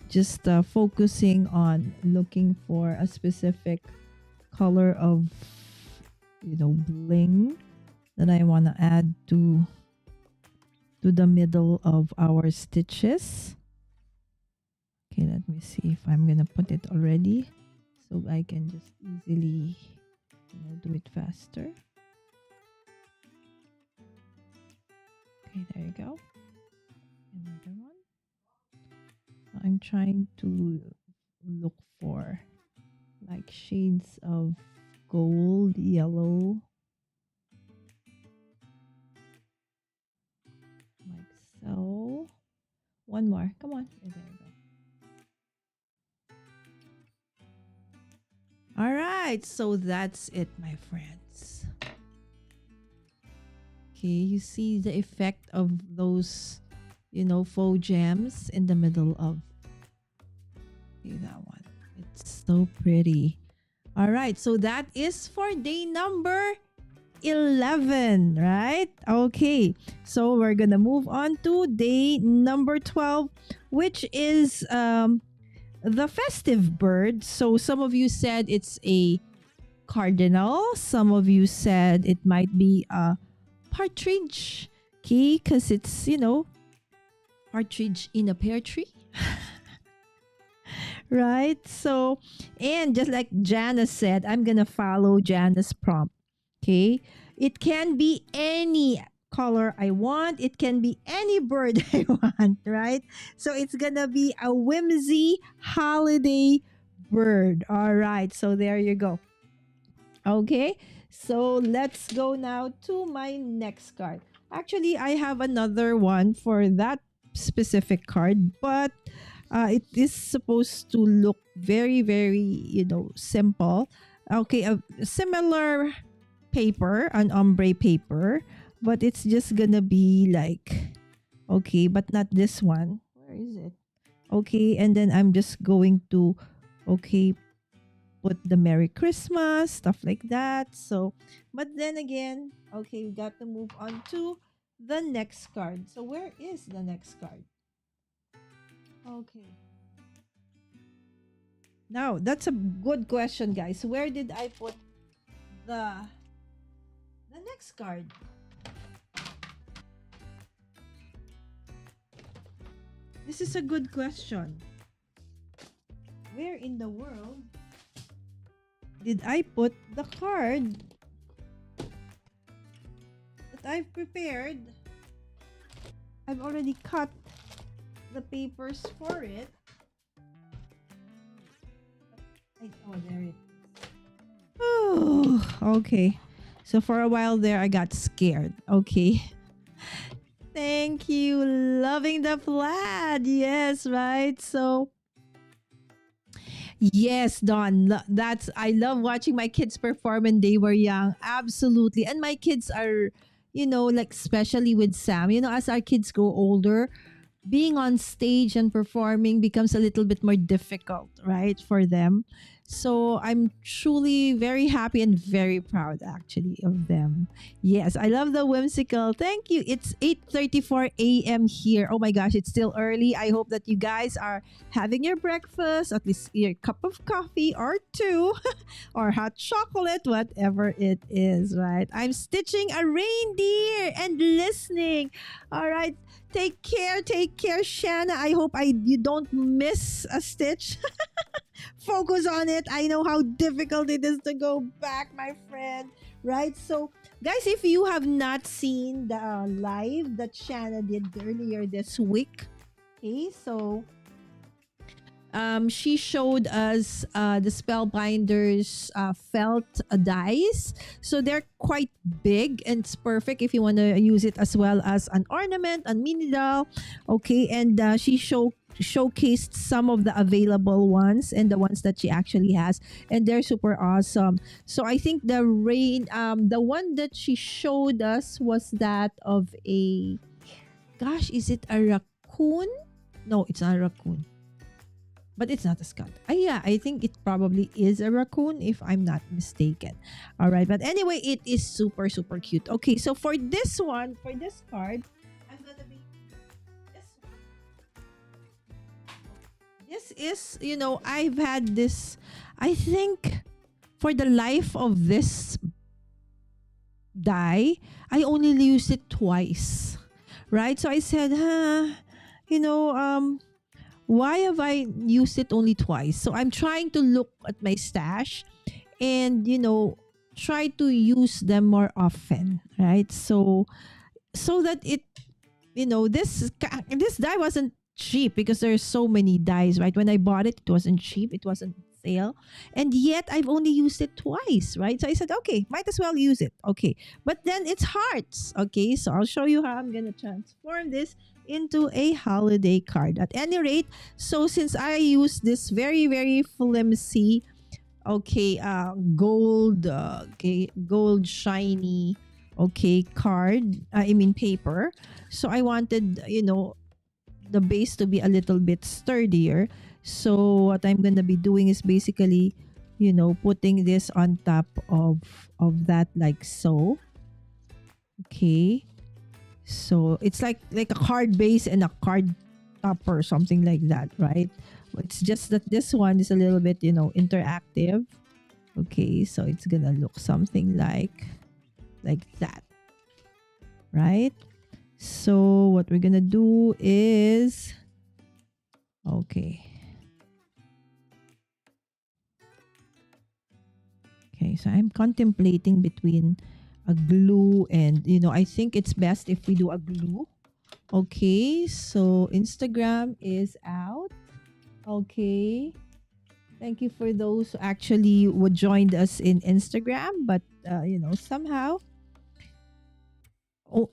S2: Just focusing on looking for a specific color of bling that I want to add to the middle of our stitches. Let me see if I'm gonna put it already so I can just easily do it faster. There you go. Another one. I'm trying to look for like shades of gold, yellow, like so. One more. Come on. There you go. All right, so that's it, my friends. Okay, you see the effect of those, faux gems in the middle of. See that one? It's so pretty. All right, so that is for day number 11, right? Okay, so we're gonna move on to day number 12, which is the festive bird. So some of you said it's a cardinal, some of you said it might be a partridge. Okay, because it's, partridge in a pear tree. Right? So, and just like Janice said, I'm gonna follow Janice's prompt. Okay, it can be any color I want, it can be any bird I want, right? So it's gonna be a whimsy holiday bird. All right, so there you go. Okay, so let's go now to my next card. Actually, I have another one for that specific card, but it is supposed to look very, very, simple. Okay, a similar paper, an ombre paper, but it's just gonna be like, okay, but not this one. Where is it? Okay, and then I'm just going to, okay, put the Merry Christmas, stuff like that. So, but then again, okay, we got to move on to the next card. So, where is the next card? Okay. Now, that's a good question, guys. Where did I put the the next card? This is a good question. Where in the world did I put the card that I've prepared? I've already cut the papers for it. Oh, there it is. Oh, okay. So for a while there, I got scared. Okay. Thank you. Loving the plaid. Yes, right. So yes, Dawn. That's I love watching my kids perform when they were young. Absolutely. And my kids are, like especially with Sam, as our kids grow older, being on stage and performing becomes a little bit more difficult, right, for them. So I'm truly very happy and very proud actually of them. Yes, I love the whimsical. Thank you. It's 8:34 a.m. here. Oh my gosh, it's still early. I hope that you guys are having your breakfast, at least your cup of coffee or two, or hot chocolate, whatever it is, right? I'm stitching a reindeer and listening. All right. Take care, Shanna. I hope you don't miss a stitch. Focus on it. I know how difficult it is to go back, my friend. Right? So, guys, if you have not seen the live that Shanna did earlier this week, okay, so she showed us the Spellbinders felt dies. So they're quite big and it's perfect if you want to use it as well as an ornament, a mini doll. Okay, and she showcased some of the available ones and the ones that she actually has, and they're super awesome. So I think the one that she showed us was that of a, gosh, is it a raccoon? No, it's not a raccoon. But it's not a skunk. Yeah, I think it probably is a raccoon if I'm not mistaken. All right, but anyway, it is super, super cute. Okay, so for this one, for this card, I'm gonna be this one. This is, I've had this, I think, for the life of this die, I only used it twice. Right? So I said, why have I used it only twice? So I'm trying to look at my stash and, try to use them more often, right? So that it, this die wasn't cheap because there's so many dies, right? When I bought it, it wasn't cheap. It wasn't sale. And yet I've only used it twice, right? So I said, okay, might as well use it. Okay. But then it's hearts. Okay. So I'll show you how I'm going to transform this into a holiday card. At any rate, so since I use this very, very flimsy Okay, gold, okay, gold shiny, okay, card. I mean paper. So I wanted, the base to be a little bit sturdier. So what I'm gonna be doing is basically, putting this on top of that like so. Okay. So it's like a card base and a card topper, something like that, right? It's just that this one is a little bit, interactive. Okay, so it's gonna look something like that, right? So what we're gonna do is okay. Okay, so I'm contemplating between a glue and I think it's best if we do a glue. Okay, so Instagram is out. Okay. Thank you for those who actually would joined us in Instagram, but somehow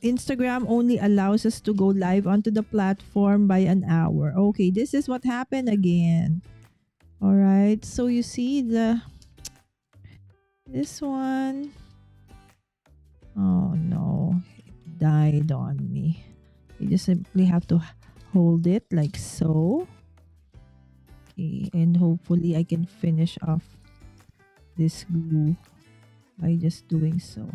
S2: Instagram only allows us to go live onto the platform by an hour. Okay, this is what happened again. All right. So you see this one. Oh no, it died on me. You just simply have to hold it like so. Okay, and hopefully I can finish off this glue by just doing so.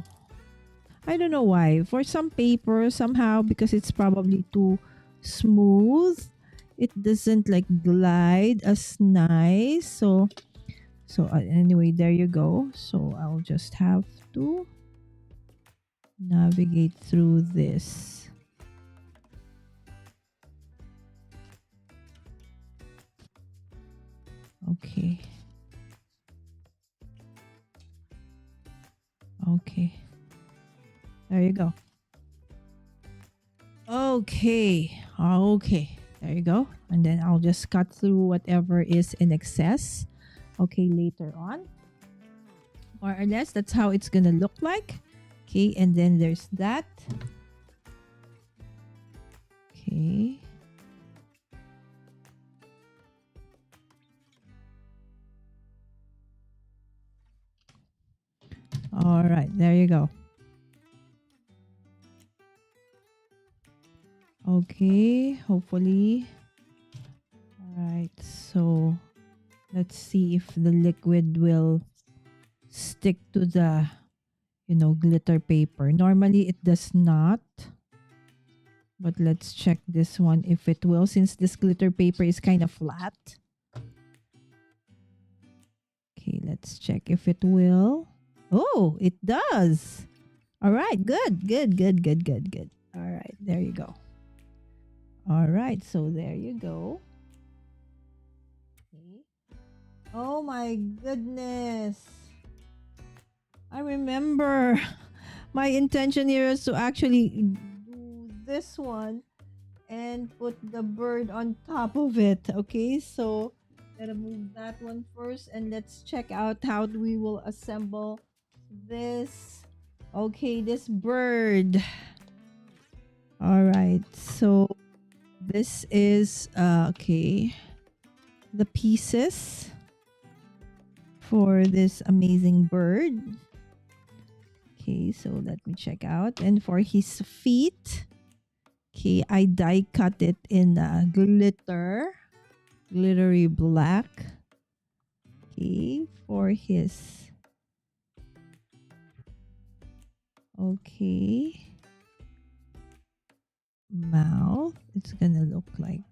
S2: I don't know why. For some paper, somehow, because it's probably too smooth, it doesn't like glide as nice. So anyway, there you go. So I'll just have to navigate through this. Okay. Okay. There you go. Okay. Okay. There you go. And then I'll just cut through whatever is in excess. Okay, later on. More or less, that's how it's gonna look like. Okay, and then there's that. Okay. All right, there you go. Okay, hopefully. All right, so let's see if the liquid will stick to the, glitter paper. Normally it does not. But let's check this one if it will, since this glitter paper is kind of flat. Okay, let's check if it will. Oh, it does. All right, good, good, good, good, good, good. All right, there you go. All right, so there you go. Okay. Oh my goodness. I remember my intention here is to actually do this one and put the bird on top of it. Okay, so gotta move that one first and let's check out how we will assemble this. Okay, this bird. All right, so this is okay, the pieces for this amazing bird. Okay, so let me check out. And for his feet, okay, I die cut it in glittery black. Okay, for his mouth, it's gonna look like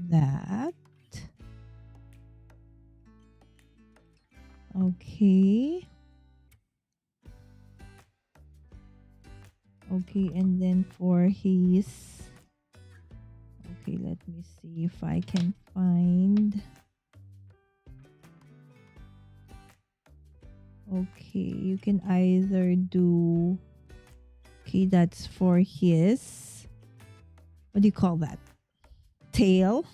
S2: that. Okay. Okay, and then for his, okay, let me see if I can find. Okay, you can either do, okay, that's for his, what do you call that? Tail.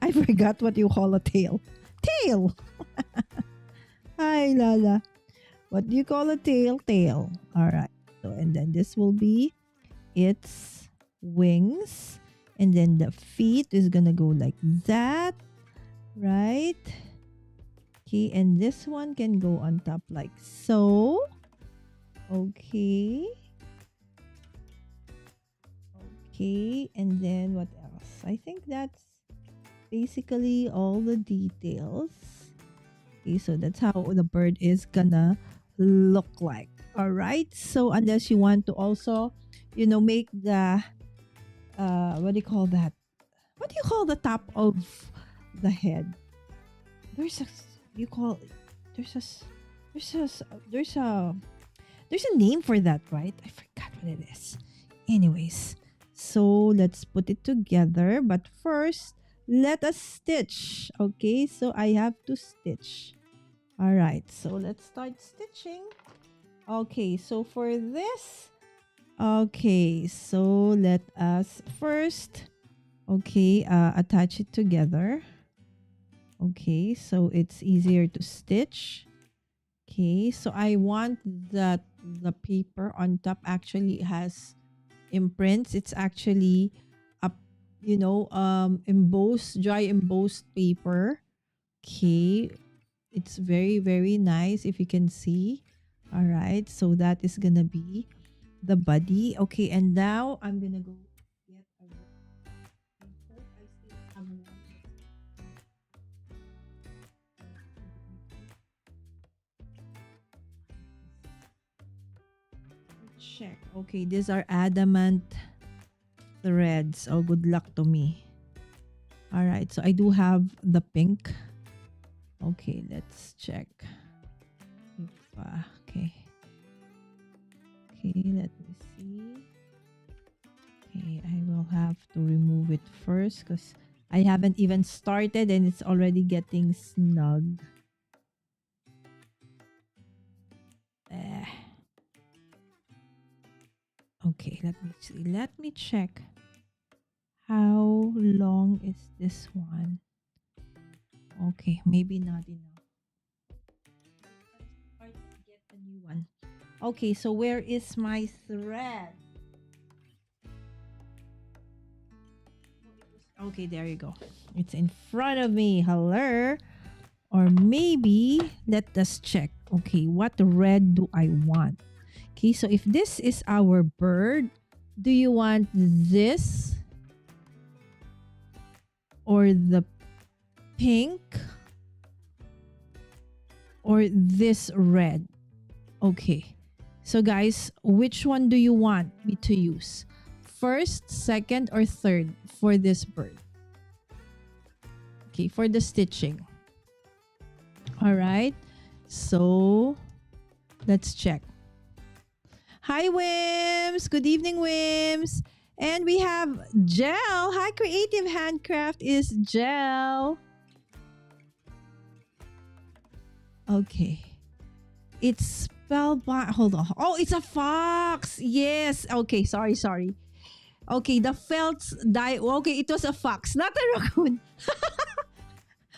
S2: I forgot what you call a tail. Tail. Hi, Lala. What do you call a tail? Tail. All right. So, and then this will be its wings. And then the feet is going to go like that. Right? Okay, and this one can go on top like so. Okay. Okay, and then what else? I think that's basically all the details. Okay, so that's how the bird is gonna look like. All right. So unless you want to also, make the what do you call that? What do you call the top of the head? There's a you call there's a s- there's a s- there's a name for that, right? I forgot what it is. Anyways, so let's put it together. But first, let us stitch. Okay, so I have to stitch. All right, so let's start stitching. Okay, so for this, okay, so let us first, okay, attach it together. Okay, so it's easier to stitch. Okay, so I want that the paper on top actually has imprints. It's actually a embossed, dry embossed paper. Okay, it's very very nice if you can see. All right, so that is gonna be the body. Okay, and now I'm gonna go get a I hope I still have one. Let's check. Okay, these are adamant threads. Oh, good luck to me. All right, so I do have the pink. Okay, let's check. Okay. Okay, let me see. Okay, I will have to remove it first because I haven't even started and it's already getting snug. Eh. Okay, let me see. Let me check. How long is this one? Okay, maybe not enough. Or get a new one. Okay, so where is my thread? Okay, there you go. It's in front of me. Hello. Or maybe let us check. Okay, what red do I want? Okay, so if this is our bird, do you want this or the pink or this red? Okay. So guys, which one do you want me to use? First, second, or third for this bird? Okay, for the stitching. All right. So, let's check. Hi, Wims. Good evening, Wims. And we have Gel. Hi, Creative Handcraft is Gel. Okay. It's spellbind. Hold on. Oh, it's a fox. Yes. Okay. Sorry. Okay. The felt die. Okay. It was a fox, not a raccoon.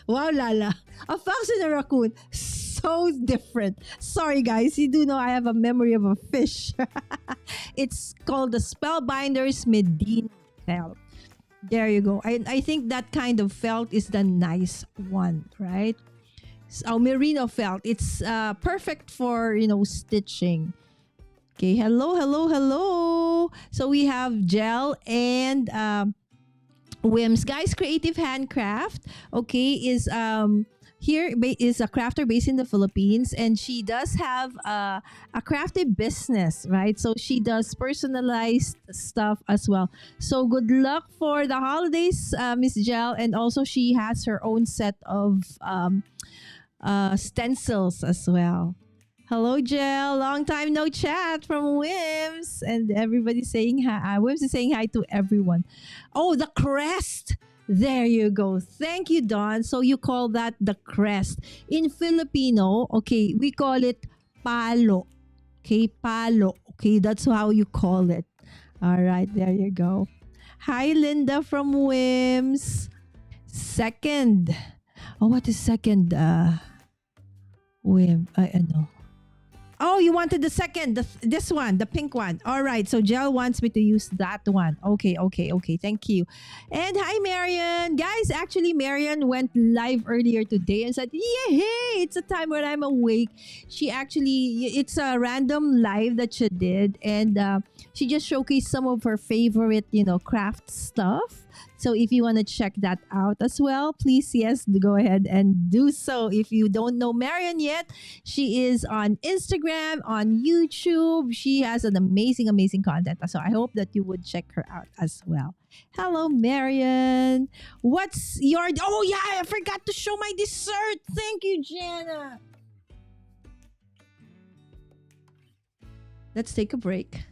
S2: Wow, Lala. A fox and a raccoon. So different. Sorry, guys. You do know I have a memory of a fish. It's called the Spellbinders Medina felt. There you go. I think that kind of felt is the nice one, right? So, merino felt. It's perfect for, stitching. Okay. Hello. So we have gel and Wims. Guys, Creative Handcraft, okay, is is a crafter based in the Philippines, and she does have a crafty business, right? So she does personalized stuff as well. So good luck for the holidays, Miss Gel, and also she has her own set of stencils as well. Hello, Gel. Long time no chat from Wims. And everybody's saying hi. Wims is saying hi to everyone. Oh, the crest. There you go. Thank you, Don. So you call that the crest. In Filipino, okay, we call it palo. Okay, palo. Okay, that's how you call it. All right, there you go. Hi, Linda from Wims. Second. Oh, what is second? Wim. I know. Oh, you wanted the second, this one, the pink one. All right. So Gel wants me to use that one. Okay, okay, okay. Thank you. And hi, Marian. Guys, actually, Marian went live earlier today and said, "Yeah, hey, it's a time when I'm awake." She actually, it's a random live that she did, and she just showcased some of her favorite, craft stuff. So if you want to check that out as well, please, yes, go ahead and do so. If you don't know Marian yet, she is on Instagram, on YouTube. She has an amazing, amazing content. So I hope that you would check her out as well. Hello, Marian. What's your... Oh, yeah, I forgot to show my dessert. Thank you, Jana. Let's take a break.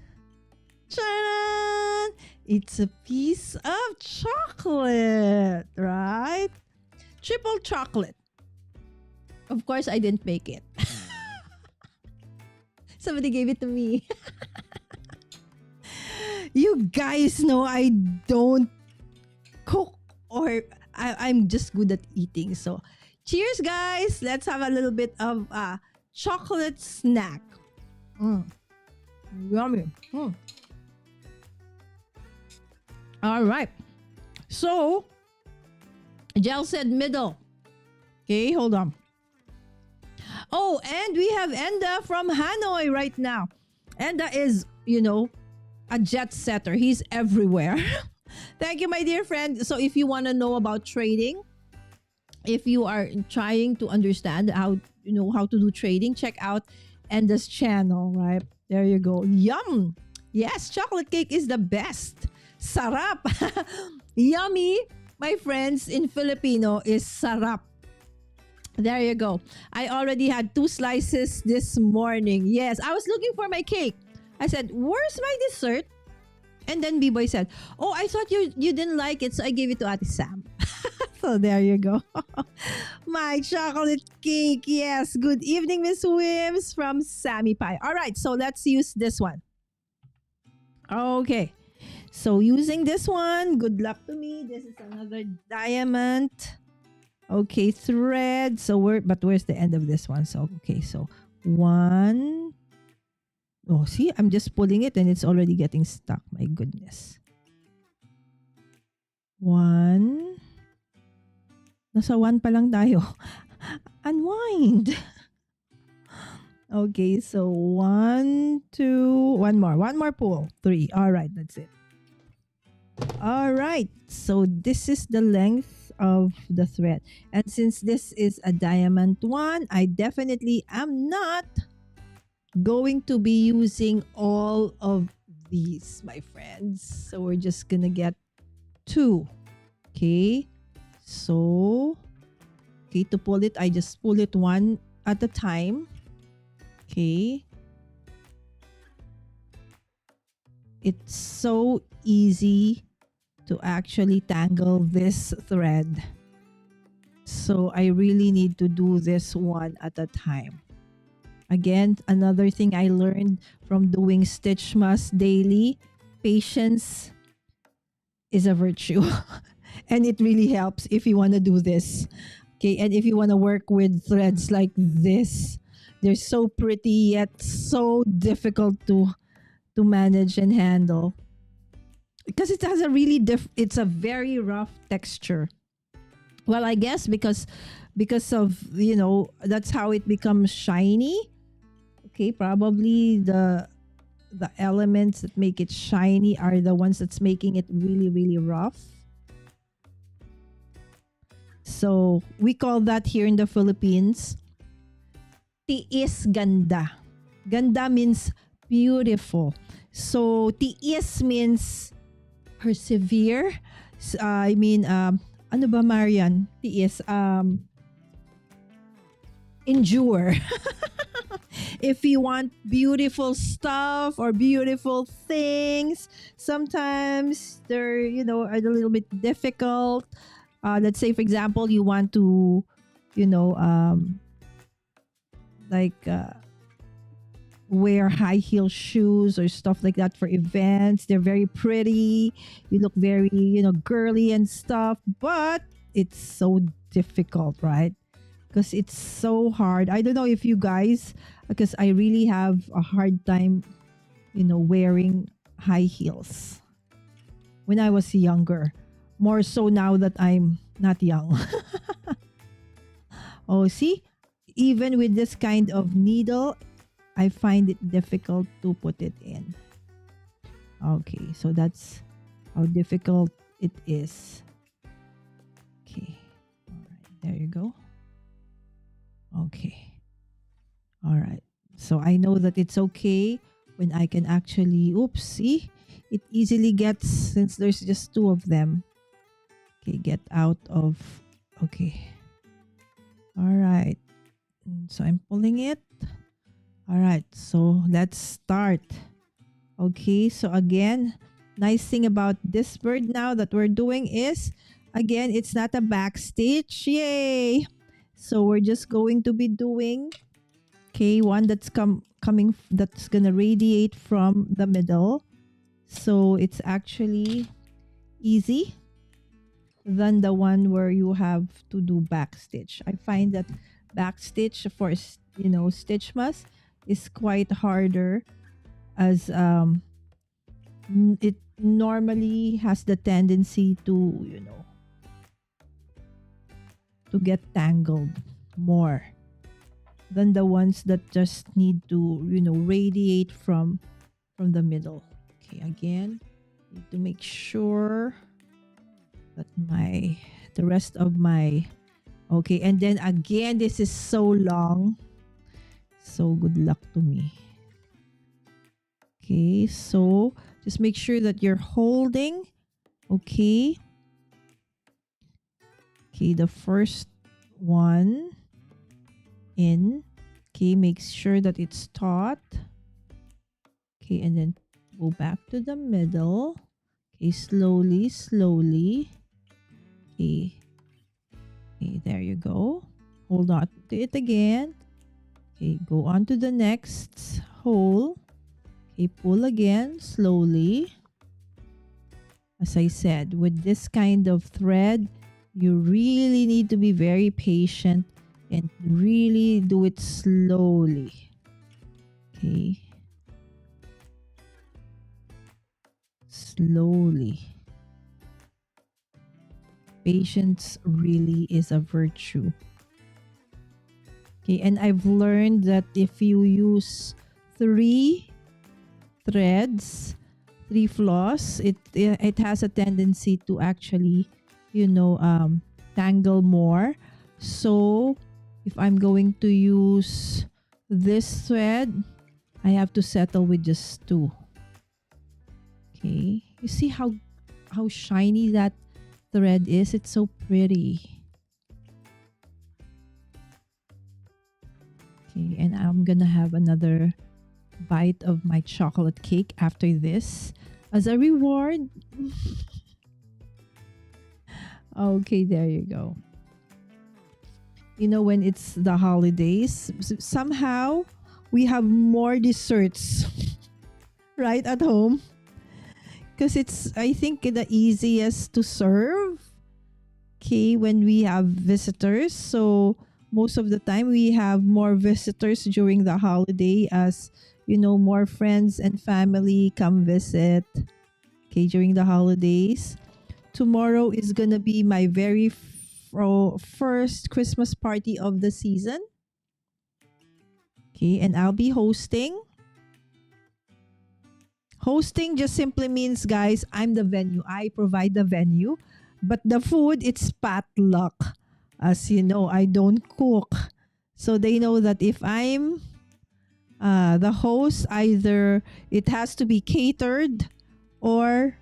S2: Ta-da! It's a piece of chocolate, right? Triple chocolate. Of course, I didn't make it. Somebody gave it to me. You guys know I don't cook, or I'm just good at eating. So, cheers, guys. Let's have a little bit of chocolate snack. Yummy. All right. So, Gel said middle. Okay, hold on. Oh, and we have Enda from Hanoi right now. Enda is, a jet setter. He's everywhere. Thank you, my dear friend. So if you want to know about trading, if you are trying to understand how to do trading, check out Enda's channel, right? There you go. Yum. Yes, chocolate cake is the best. Sarap. Yummy, my friends, in Filipino is sarap. There you go. I already had 2 slices this morning. Yes, I was looking for my cake. I said, "Where's my dessert?" And then B-Boy said, "Oh, I thought you didn't like it, so I gave it to Ate Sam." So there you go. My chocolate cake. Yes. Good evening, Miss Wims from Sammy Pie. All right, so let's use this one. Okay. So using this one, good luck to me. This is another diamond. Okay, thread. So where's the end of this one? So okay, so 1. Oh, see, I'm just pulling it and it's already getting stuck. My goodness. 1. Nasa 1 pa lang tayo. Unwind. Okay, so 1, 2, one more pull. 3. All right, that's it. All right, so this is the length of the thread. And since this is a diamond one, I definitely am not going to be using all of these, my friends. So we're just gonna get 2. Okay, so to pull it, I just pull it one at a time. Okay, it's so easy to actually tangle this thread. So I really need to do this one at a time. Again, another thing I learned from doing Stitchmas daily, patience is a virtue. And it really helps if you want to do this. Okay, and if you want to work with threads like this, they're so pretty yet so difficult to manage and handle. Because it has a really it's a very rough texture. Well, I guess because of, that's how it becomes shiny. Okay, probably the elements that make it shiny are the ones that's making it really, really rough. So we call that here in the Philippines, tiis ganda. Ganda means beautiful. So tiis means persevere. I mean, ano ba, Marian? Tiis, endure. If you want beautiful stuff or beautiful things, sometimes they're, a little bit difficult. Let's say, for example, you want to, wear high heel shoes or stuff like that for events. They're very pretty. You look very, girly and stuff, but it's so difficult, right? Because it's so hard. I don't know if you guys because I really have a hard time, wearing high heels when I was younger. More so now that I'm not young. Oh, see? Even with this kind of needle, I find it difficult to put it in. Okay, so that's how difficult it is. Okay. All right, there you go. Okay. All right. So I know that it's okay when I can actually, oops, see? It easily gets, since there's just two of them. Okay, get out of, okay. All right. So I'm pulling it. All right. So let's start. Okay. So again, nice thing about this bird now that we're doing is, again, it's not a back stitch. Yay. So we're just going to be doing, okay, one that's coming that's gonna radiate from the middle. So it's actually easy than the one where you have to do back stitch. I find that back stitch for Stitchmas is quite harder, as it normally has the tendency to to get tangled more than the ones that just need to radiate from the middle. Okay, again, need to make sure that the rest of my, okay, and then again, this is so long, so good luck to me. Okay, so just make sure that you're holding. Okay, the first one in. Okay, make sure that it's taut. Okay, and then go back to the middle. Okay, slowly. Okay, there you go. Hold on to it again. Okay, go on to the next hole. Okay, pull again slowly. As I said, with this kind of thread, you really need to be very patient and really do it slowly. Okay. Slowly. Patience really is a virtue. Okay, and I've learned that if you use 3 threads, 3 floss, it has a tendency to actually, tangle more. So if I'm going to use this thread, I have to settle with just 2. Okay, you see how shiny that thread is? It's so pretty. Okay, and I'm gonna have another bite of my chocolate cake after this as a reward. Okay, there you go. When it's the holidays, somehow we have more desserts right at home, because it's, I think, the easiest to serve. Okay, when we have visitors. So most of the time we have more visitors during the holiday, as more friends and family come visit. Okay, during the holidays. Tomorrow is gonna be my very first Christmas party of the season. Okay, and I'll be hosting. Hosting just simply means, guys, I'm the venue. I provide the venue. But the food, it's potluck. As you know, I don't cook. So they know that if I'm the host, either it has to be catered or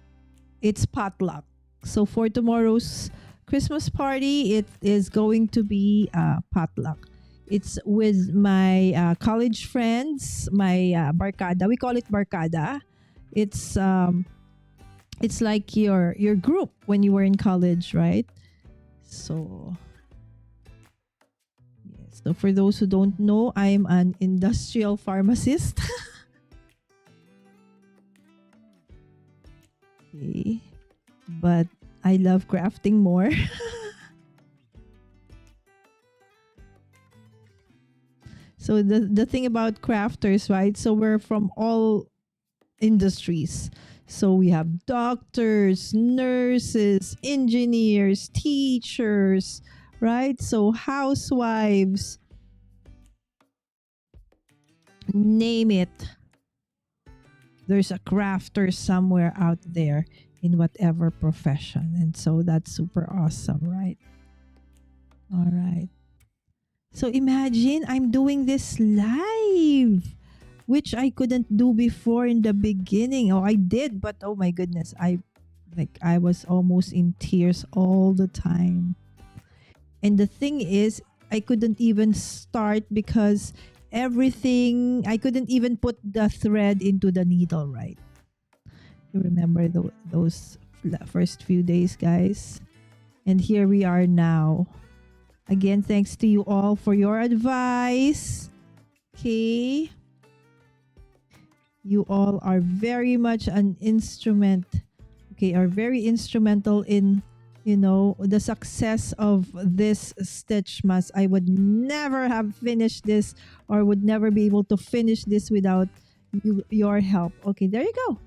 S2: it's potluck. So for tomorrow's Christmas party, it is going to be potluck. It's with my college friends, my barkada. We call it barkada. It's like your group when you were in college, right? So yes. So for those who don't know, I'm an industrial pharmacist. Okay. But I love crafting more. So So the thing about crafters, right? So we're from all industries. So we have doctors, nurses, engineers, teachers, right? So housewives, name it. There's a crafter somewhere out there in whatever profession. And so that's super awesome, right? All right. So imagine I'm doing this live, which I couldn't do before in the beginning. Oh, I did, but oh my goodness, I was almost in tears all the time. And the thing is, I couldn't even start because everything, I couldn't even put the thread into the needle, right? You remember those first few days, guys? And here we are now. Again, thanks to you all for your advice. Okay. You all are very much an instrument, okay, are very instrumental in, the success of this Stitchmas. I would never have finished this or would never be able to finish this without your help. Okay, there you go.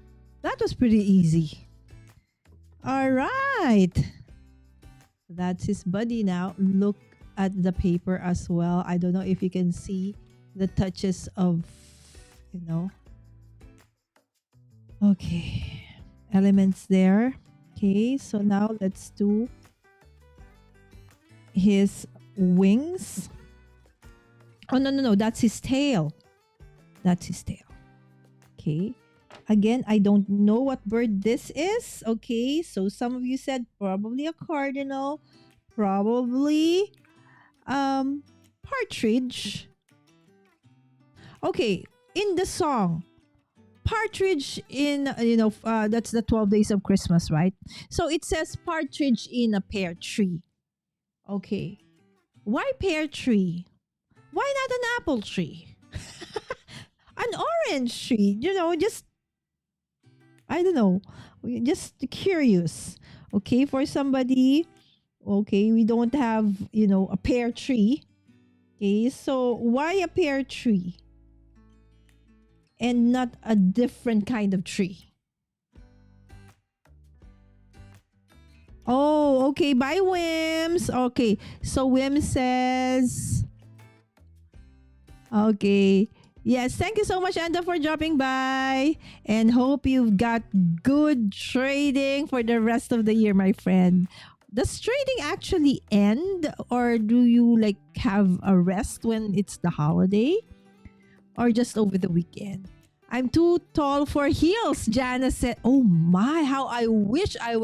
S2: That was pretty easy. All right. That's his buddy now. Look at the paper as well. I don't know if you can see the touches of, okay, elements there. Okay, so now let's do his wings. Oh, no. That's his tail. That's his tail. Okay. Again, I don't know what bird this is. Okay, so some of you said probably a cardinal, probably partridge. Okay, in the song, partridge in, that's the 12 days of Christmas, right? So it says partridge in a pear tree. Okay, why pear tree? Why not an apple tree? An orange tree? Just, I don't know, just curious. Okay, for somebody, okay, we don't have, a pear tree. Okay, so why a pear tree and not a different kind of tree? Oh, okay, by Wims. Okay, so Wim says, okay. Yes, thank you so much, Anda, for dropping by. And hope you've got good trading for the rest of the year, my friend. Does trading actually end, or do you have a rest when it's the holiday, or just over the weekend? I'm too tall for heels, Jana said. Oh my, how I wish I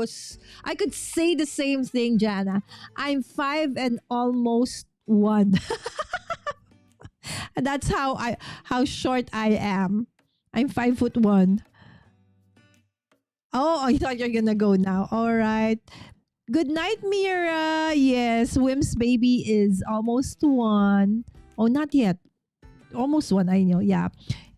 S2: could say the same thing, Jana. I'm 5 and almost 1. And that's how short I am. I'm 5'1". Oh, I thought you're gonna go now. All right. Good night, Mira. Yes, Wim's baby is almost 1. Oh, not yet. Almost 1, I know. Yeah.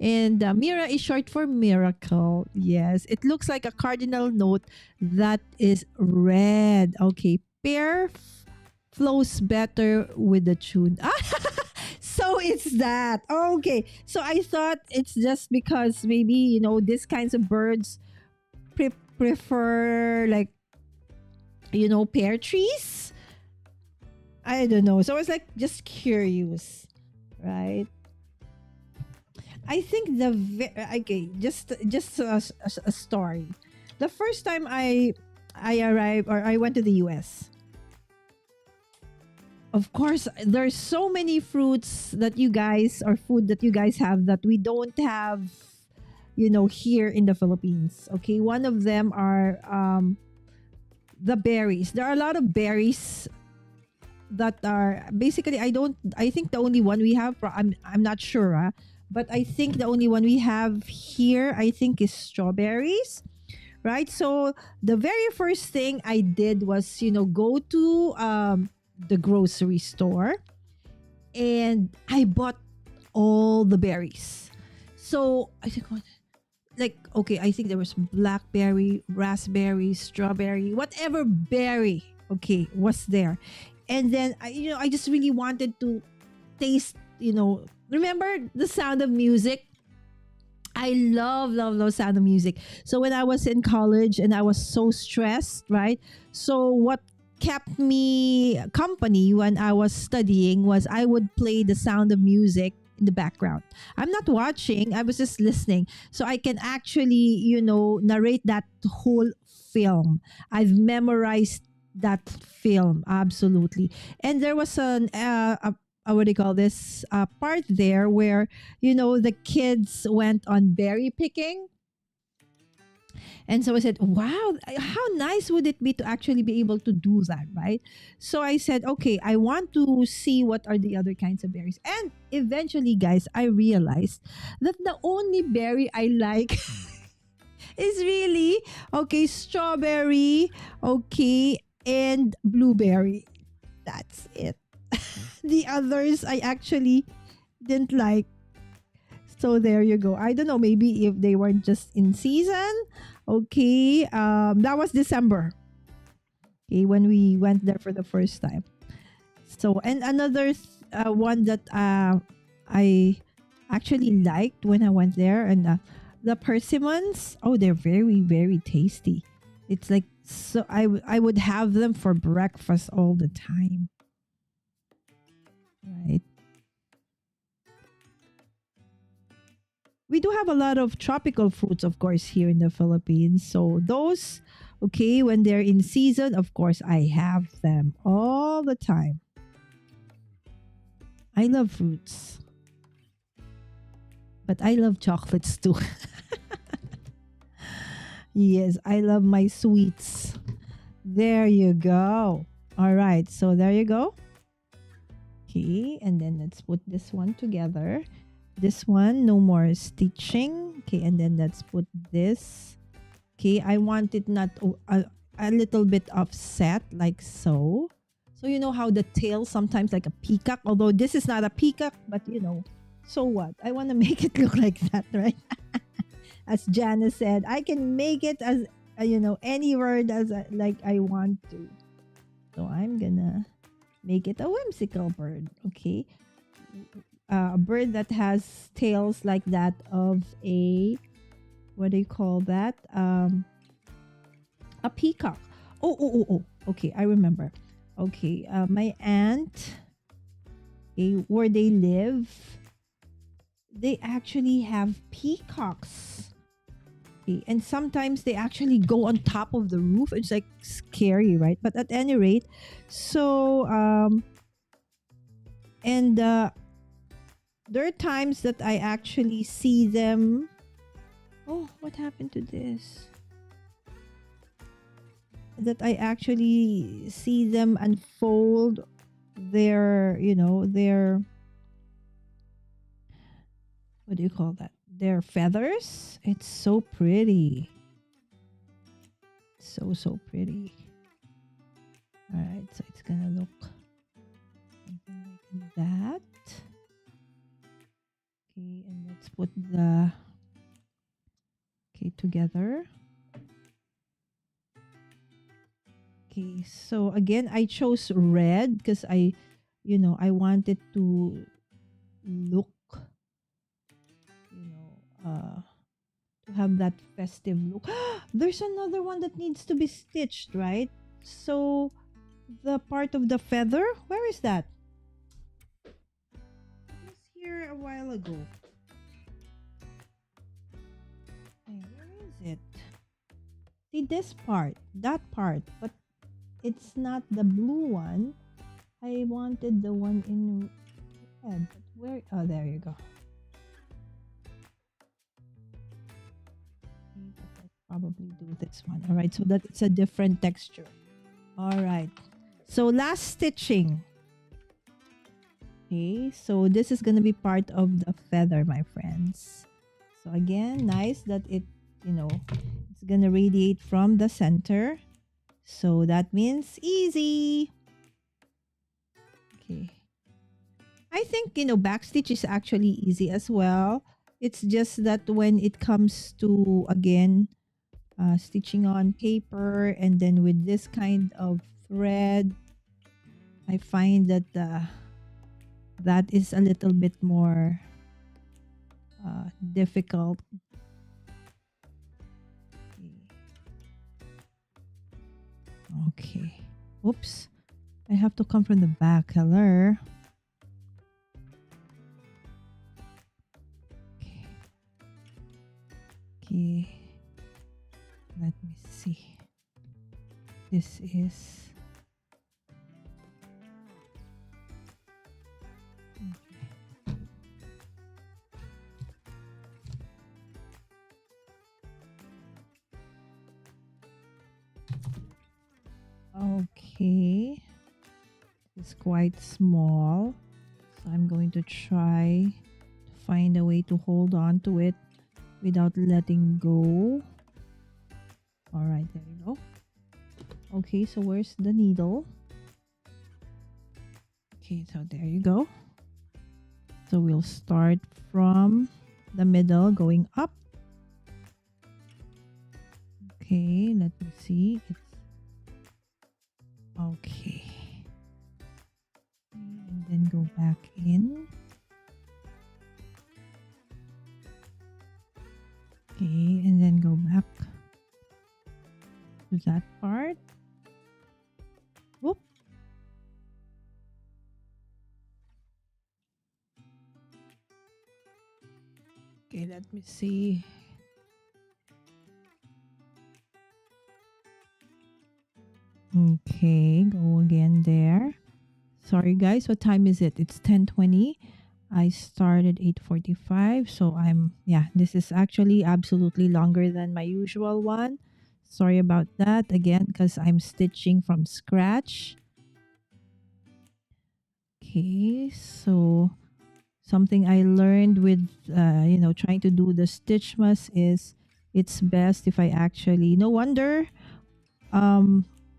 S2: And Mira is short for miracle. Yes. It looks like a cardinal note that is red. Okay. Pear flows better with the tune. So it's that. Okay. So I thought it's just because maybe, these kinds of birds prefer pear trees. I don't know. So I was just curious, right? I think okay, just a story. The first time I arrived, or I went to the US. Of course, there's so many fruits that you guys, or food that you guys have that we don't have, here in the Philippines. Okay, one of them are the berries. There are a lot of berries that are basically, I think the only one we have, I'm not sure, but I think the only one we have here, I think, is strawberries, right? So the very first thing I did was, go to the grocery store, and I bought all the berries. So I think, okay, I think there was blackberry, raspberry, strawberry, whatever berry, okay, was there. And then I just really wanted to taste, Remember the Sound of Music? I love Sound of Music. So when I was in college and I was so stressed, right? So what kept me company when I was studying was I would play the Sound of Music in the background. I'm not watching, I was just listening. So I can actually, narrate that whole film. I've memorized that film absolutely. And there was what do you call this part there where the kids went on berry picking. And so I said, wow, how nice would it be to actually be able to do that, right? So I said, okay, I want to see what are the other kinds of berries. And eventually, guys, I realized that the only berry I like is really, okay, strawberry, okay, and blueberry. That's it. The others I actually didn't like. So there you go. I don't know, maybe if they weren't just in season. Okay. That was December. Okay, when we went there for the first time. So and another one that I actually liked when I went there, and the persimmons. Oh, they're very very tasty. It's like, so I would have them for breakfast all the time. Right. We do have a lot of tropical fruits, of course, here in the Philippines. So those, okay, when they're in season, of course, I have them all the time. I love fruits, but I love chocolates too. Yes, I love my sweets. There you go. All right, so there you go. Okay, and then let's put this one together. This one, no more stitching. Okay, and then let's put this. Okay, I want it not a little bit offset like so. So you know how the tail sometimes like a peacock, although this is not a peacock, but so what? I want to make it look like that, right? As Janice said, I can make it as any word as like I want to. So I'm gonna make it a whimsical bird. Okay, a bird that has tails like that of a, what do you call that? A peacock. Oh. Okay, I remember. Okay, my aunt, okay, where they live, they actually have peacocks. Okay, and sometimes they actually go on top of the roof. It's like scary, right? But at any rate, so and there are times that I actually see them. Oh, what happened to this? That I actually see them unfold their, what do you call that? Their feathers. It's so pretty. So pretty. All right, so it's gonna look something like that. Okay, and let's put the together. Okay, so again, I chose red because I wanted to look, to have that festive look. There's another one that needs to be stitched, right? So the part of the feather, where is that? It was here a while ago. Hey, where is it? See this part, that part, but it's not the blue one. I wanted the one in red. But where? Oh, there you go. Let's probably do this one. All right, so that it's a different texture. All right. So last stitching. Okay, so this is gonna be part of the feather, my friends. So again, nice that it's gonna radiate from the center. So that means easy. Okay. I think, backstitch is actually easy as well. It's just that when it comes to, again, stitching on paper and then with this kind of thread, I find that that is a little bit more difficult. Okay. Oops. I have to come from the back. Hello. Okay. Okay. Let me see. This is... Okay. It's quite small. So I'm going to try to find a way to hold on to it without letting go. All right, there you go. Okay, so where's the needle? Okay, so there you go. So we'll start from the middle going up. Okay, let me see. It's okay. And then go back in. Okay, and then go back to that part. Whoop. Okay, let me see. Okay, go again there. Sorry guys, what time is it? It's 10:20. I started 8:45, so this is actually absolutely longer than my usual one. Sorry about that again because I'm stitching from scratch. Okay, so something I learned with trying to do the Stitchmas is it's best if I actually, no wonder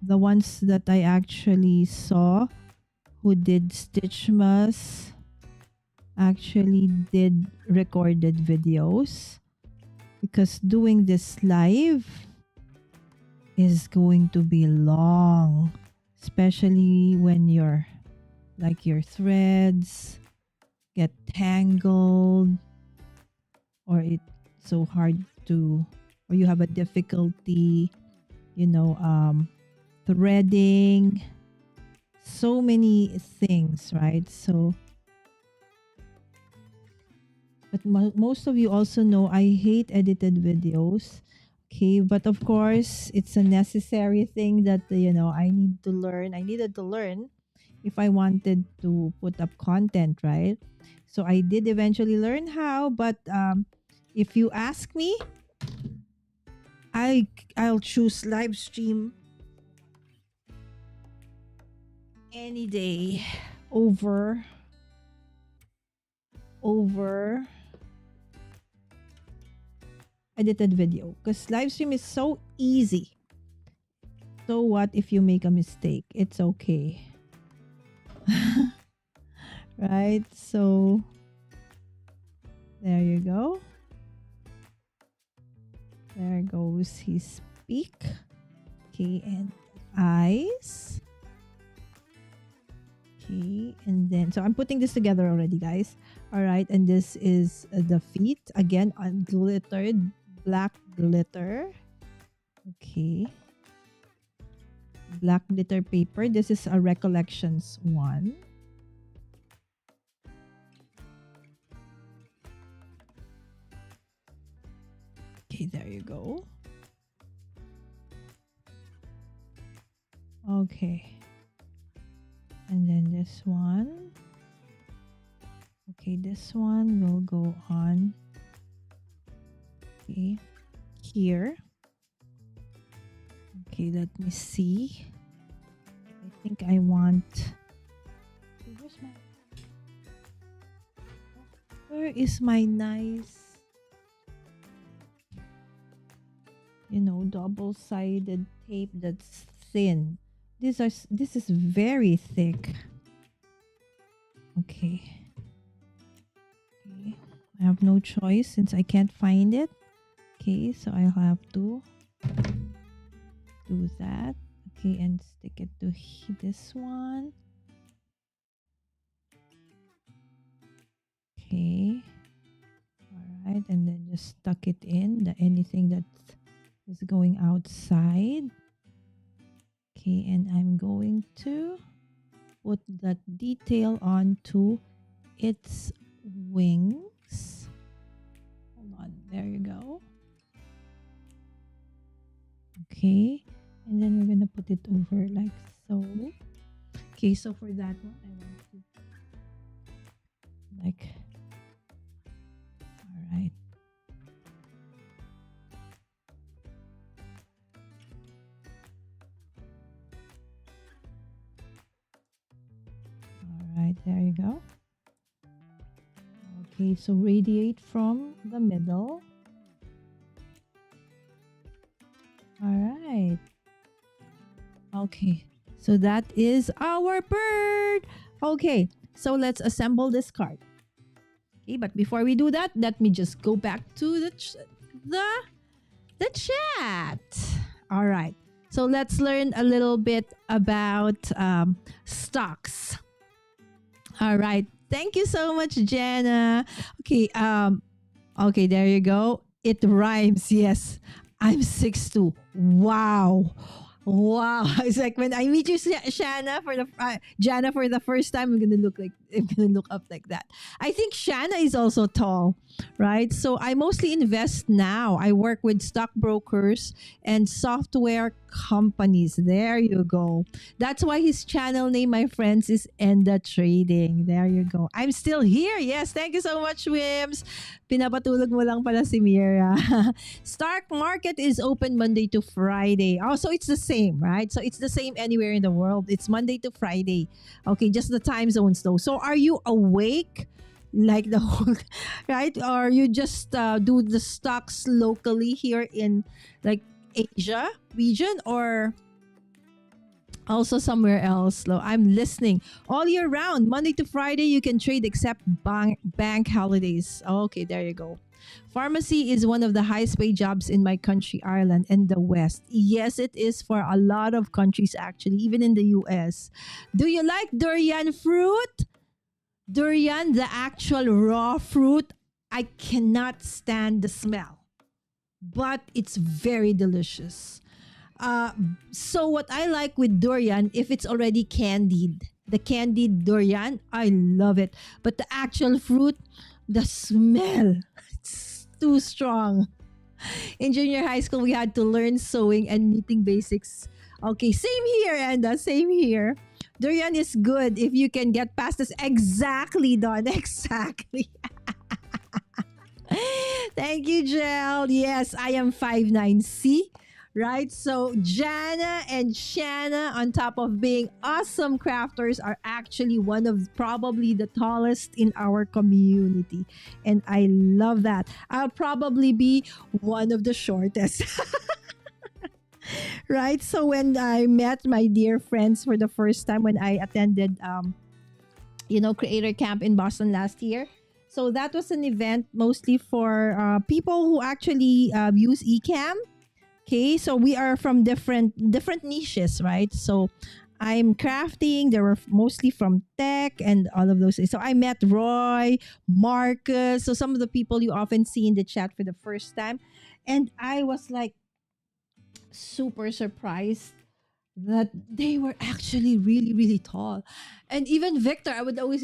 S2: the ones that I actually saw who did Stitchmas actually did recorded videos, because doing this live is going to be long, especially when your threads get tangled, or it's so hard to, or you have a difficulty threading, so many things, right? So but most of you also know I hate edited videos. Okay, but of course it's a necessary thing that I needed to learn if I wanted to put up content, right? So I did eventually learn how, but if you ask me, I'll choose live stream any day over edited video, because live stream is so easy. So what if you make a mistake? It's okay. Right? So there you go. There goes his beak. Okay, and eyes. Okay, and then so I'm putting this together already, guys. All right, and this is the feet again on glittered black glitter. Okay, black glitter paper. This is a recollections one. Okay, there you go. Okay, and then this one. Okay, this one will go on. Okay, here. Okay, let me see. I think I want... Where is my nice, double-sided tape that's thin? This is very thick. Okay. I have no choice since I can't find it. Okay, so I'll have to do that. Okay, and stick it to this one. Okay. All right. And then just tuck it in, anything that is going outside. Okay. And I'm going to put that detail onto its wings. Hold on. There you go. Okay. And then we're going to put it over like so. Okay. So for that one, I want to like, all right. All right. There you go. Okay, so radiate from the middle. All right. Okay, so that is our bird. Okay, so let's assemble this card. Okay, but before we do that, let me just go back to the chat. All right. So let's learn a little bit about stocks. All right. Thank you so much, Jenna. Okay, okay, there you go. It rhymes. Yes. I'm 6'2". Wow. Wow. It's like when I meet you, Jana, for the first time, I'm gonna look up like that. I think Shanna is also tall, right? So I mostly invest now. I work with stockbrokers and software companies. There you go. That's why his channel name, my friends, is Enda Trading. There you go. I'm still here. Yes, thank you so much, Wims. Pinapatulog mo lang pala si Mira. Stock market is open Monday to Friday. Oh, so it's the same, right? So it's the same anywhere in the world. It's Monday to Friday. Okay, just the time zones though. So are you awake like the whole, right? Or you just do the stocks locally here in like Asia region, or also somewhere else? I'm listening all year round. Monday to Friday, you can trade except bank holidays. Okay, there you go. Pharmacy is one of the highest paid jobs in my country, Ireland, and the West. Yes, it is for a lot of countries, actually, even in the US. Do you like durian fruit? Durian, the actual raw fruit, I cannot stand the smell, but it's very delicious. So what I like with durian, if it's already candied, the candied durian, I love it. But the actual fruit, the smell, it's too strong. In junior high school, we had to learn sewing and knitting basics. Okay, same here, Enda, same here. Durian is good if you can get past this. Exactly, Don, exactly. Thank you, Jel. Yes, I am 5'9". Right? So Jana and Shanna, on top of being awesome crafters, are actually one of probably the tallest in our community. And I love that. I'll probably be one of the shortest. Right? So when I met my dear friends for the first time when I attended Creator Camp in Boston last year. So that was an event mostly for people who actually use eCam. Okay, so we are from different niches, right? So I'm crafting. They were mostly from tech and all of those things. So I met Roy, Marcus, so some of the people you often see in the chat for the first time, and I was like super surprised that they were actually really, really tall. And even Victor, I would always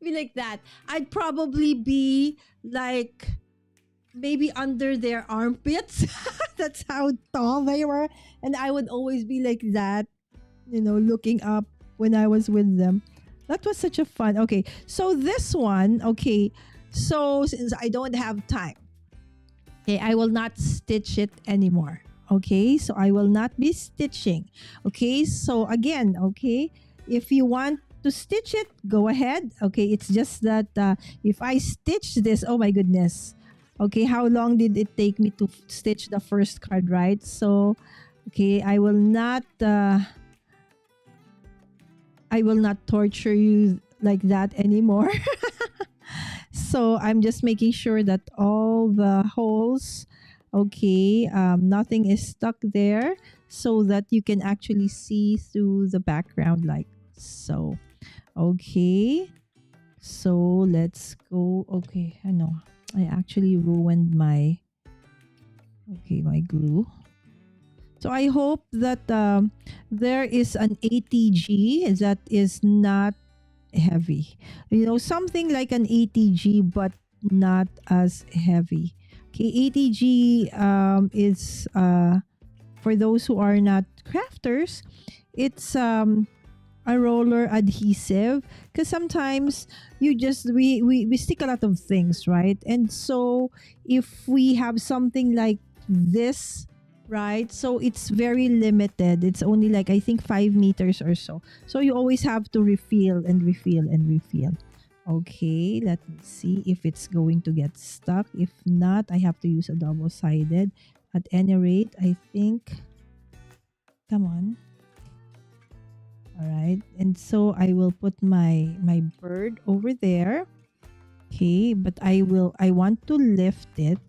S2: be like that. I'd probably be like maybe under their armpits. That's how tall they were. And I would always be like that, looking up when I was with them. That was such a fun. Okay, so this one, okay, so since I don't have time, okay, I will not stitch it anymore. Okay, so I will not be stitching. Okay, so again, okay, if you want to stitch it, go ahead. Okay, it's just that if I stitch this, oh my goodness. Okay, how long did it take me to stitch the first card, right? So, okay, I will not torture you like that anymore. So I'm just making sure that all the holes, okay, nothing is stuck there, so that you can actually see through the background like so. Okay, So let's go. Okay, I know. I actually ruined my my glue. So I hope that there is an ATG that is not heavy. Something like an ATG but not as heavy. Okay, ATG is for those who are not crafters, it's a roller adhesive, because sometimes we stick a lot of things, right? And so if we have something like this, right, so it's very limited. It's only like, I think, 5 meters or so, so you always have to refill and refill and refill. Okay, let me see if it's going to get stuck. If not, I have to use a double-sided. At any rate, I think, come on. All right, and so I will put my bird over there. Okay, but I want to lift it.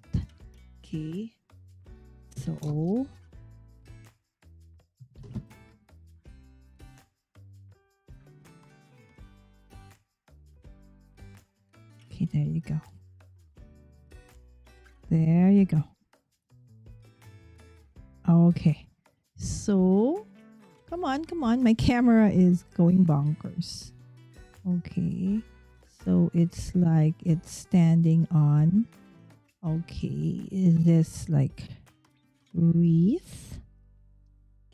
S2: Okay, so okay, there you go. There you go. Okay, so come on, my camera is going bonkers. Okay, so it's like it's standing on, okay, is this like wreath?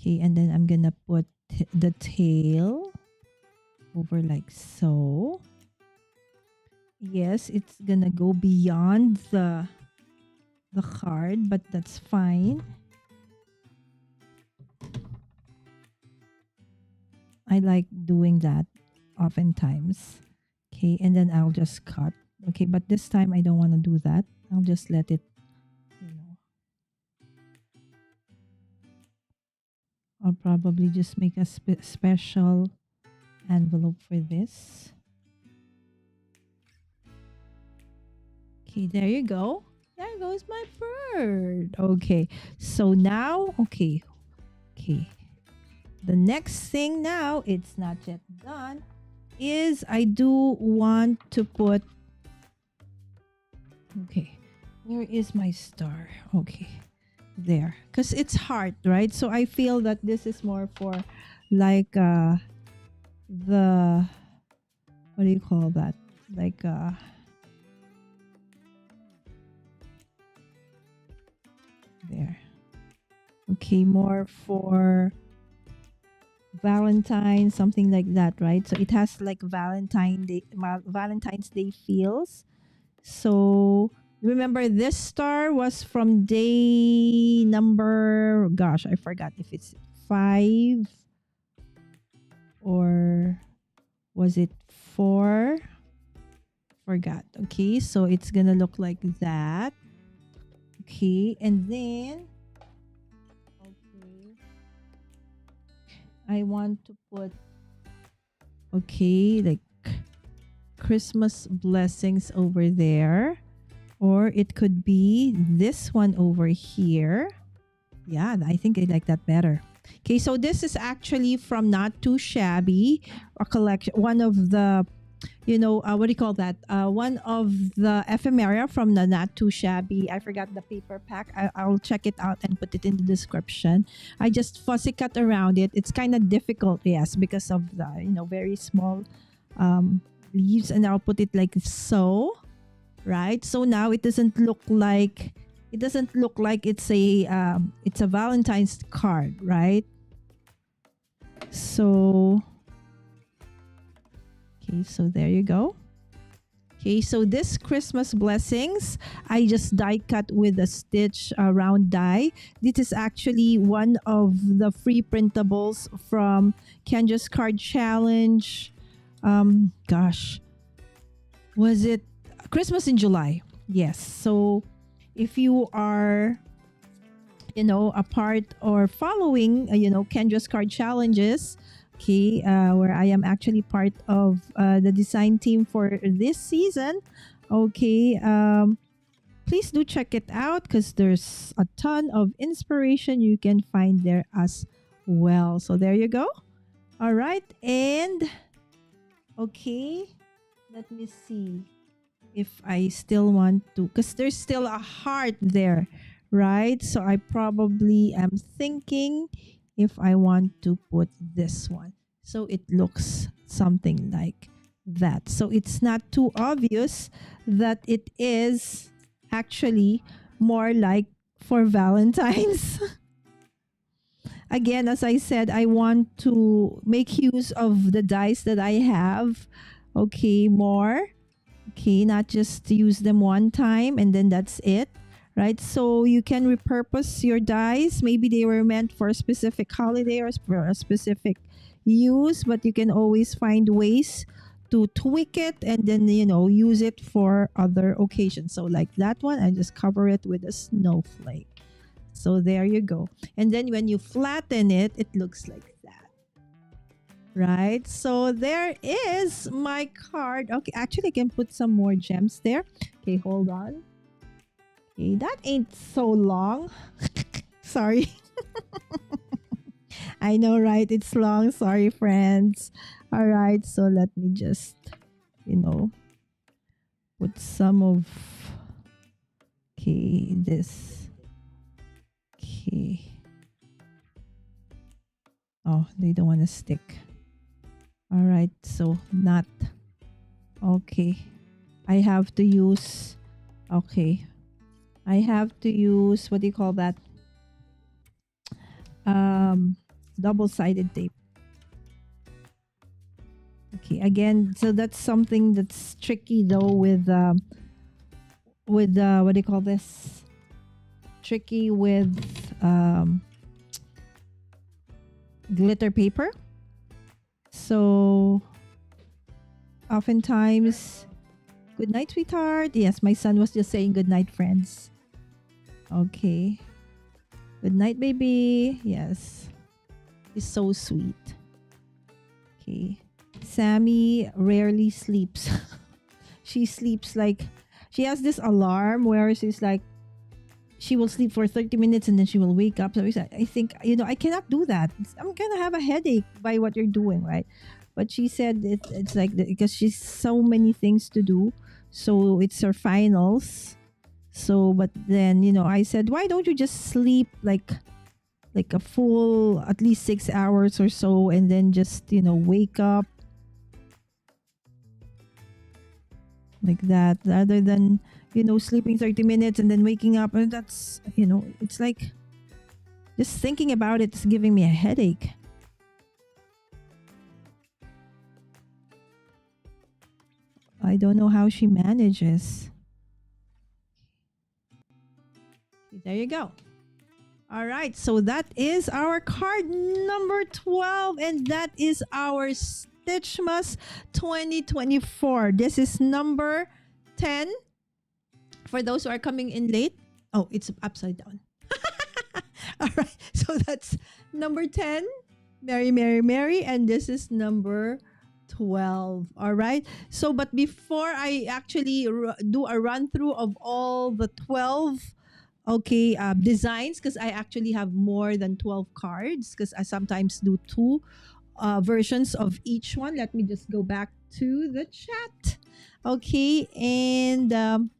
S2: Okay, and then I'm gonna put the tail over like so. Yes, it's gonna go beyond the card, but that's fine. I like doing that oftentimes. Okay, and then I'll just cut. Okay, but this time I don't want to do that. I'll just let it, I'll probably just make a special envelope for this. Okay, there you go. There goes my bird. Okay, so now, okay. The next thing now, it's not yet done, is I do want to put, okay, where is my star? Okay, there, because it's heart, right? So I feel that this is more for like the, what do you call that? Like there. Okay, more for Valentine, something like that, right? So it has like Valentine's Day feels. So remember, this star was from day number, gosh, I forgot if it's 5 or was it 4? Forgot. Okay, so it's gonna look like that. Okay, and then I want to put, okay, like Christmas blessings over there, or it could be this one over here. Yeah, I think I like that better. Okay, so this is actually from Not Too Shabby, a collection, one of the, what do you call that? One of the ephemera from the Not Too Shabby. I forgot the paper pack. I'll check it out and put it in the description. I just fussy cut around it. It's kind of difficult, yes, because of the, very small leaves, and I'll put it like so, right? So now it doesn't look like it's a Valentine's card, right? So okay, so there you go. Okay, so this Christmas blessings, I just die cut with a stitch round die. This is actually one of the free printables from Kenja's Card Challenge. Gosh, was it Christmas in July? Yes. So if you are, a part or following, Kendra's Card Challenges, okay, where I am actually part of the design team for this season, okay, please do check it out, because there's a ton of inspiration you can find there as well. So there you go. All right, and okay, Let me see if I still want to, because there's still a heart there, right? So I probably am thinking if I want to put this one. So it looks something like that. So it's not too obvious that it is actually more like for Valentine's. Again, as I said, I want to make use of the dice that I have. Okay, more. Okay, not just use them one time and then that's it, right? So you can repurpose your dice. Maybe they were meant for a specific holiday or for a specific use, but you can always find ways to tweak it and then, use it for other occasions. So like that one, I just cover it with a snowflake. So there you go. And then when you flatten it, it looks like that. Right? So there is my card. Okay, actually I can put some more gems there. Okay, hold on. Okay, that ain't so long. Sorry. I know, right? It's long. Sorry, friends. All right, so let me just, put some of, okay, this. Okay. Oh, they don't want to stick. All right, so not. Okay. I have to use, okay. I have to use, what do you call that? Double-sided tape. Okay, again, so that's something that's tricky though with what do you call this? Tricky with glitter paper. So oftentimes, good night, sweetheart. Yes, my son was just saying good night, friends. Okay. Good night, baby. Yes. He's so sweet. Okay. Sammy rarely sleeps. She sleeps like, she has this alarm where she's like, she will sleep for 30 minutes and then she will wake up. So I think, I cannot do that. I'm going to have a headache by what you're doing, right? But she said it's like, because she's so many things to do. So it's her finals. So, but then, I said, why don't you just sleep like a full, at least 6 hours or so, and then just, wake up like that, rather than, sleeping 30 minutes and then waking up. And that's, it's like, just thinking about it is giving me a headache. I don't know how she manages. There you go. All right, so that is our card number 12, and that is our Stitchmas 2024. This is number 10. For those who are coming in late, oh, it's upside down. All right, so that's number 10, Mary, Mary, Mary, and this is number 12. All right, so but before I actually do a run through of all the 12 designs, because I actually have more than 12 cards, because I sometimes do two versions of each one. Let me just go back to the chat. Okay, and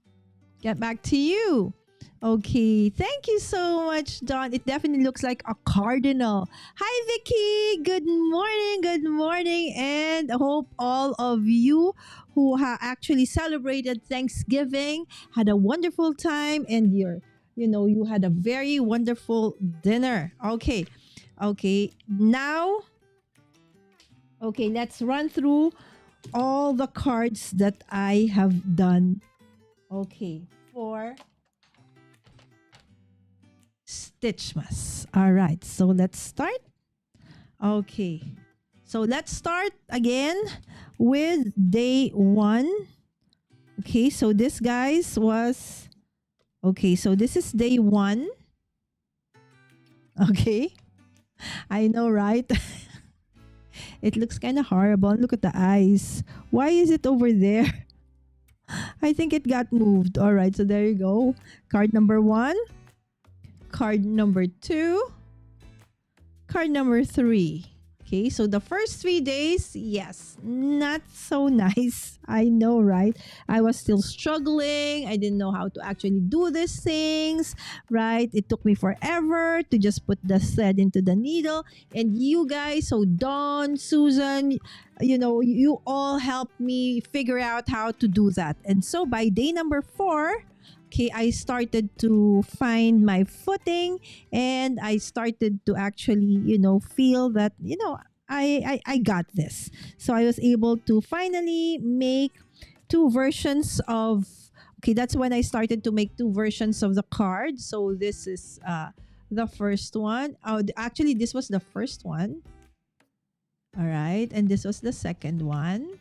S2: get back to you. Okay, thank you so much, Dawn. It definitely looks like a cardinal. Hi, Vicky. Good morning, and I hope all of you who have actually celebrated Thanksgiving had a wonderful time, and you had a very wonderful dinner. Okay, now, let's run through all the cards that I have done. Okay, for Stitchmas. All right, so let's start. Okay, so let's start again with day 1. Okay, so this, guys, was... Okay, so this is day 1. Okay, I know, right? It looks kind of horrible. Look at the eyes. Why is it over there? I think it got moved. All right, so there you go. Card number 1. Card number 2. Card number 3. Okay, so the first 3 days, yes, not so nice. I know, right? I was still struggling. I didn't know how to actually do these things, right? It took me forever to just put the thread into the needle. And you guys, so Dawn, Susan, you all helped me figure out how to do that. And so by day number 4, okay, I started to find my footing, and I started to actually, feel that, I got this. So I was able to finally make two versions of, okay, that's when I started to make two versions of the card. So this is the first one. Actually, this was the first one. All right. And this was the second one.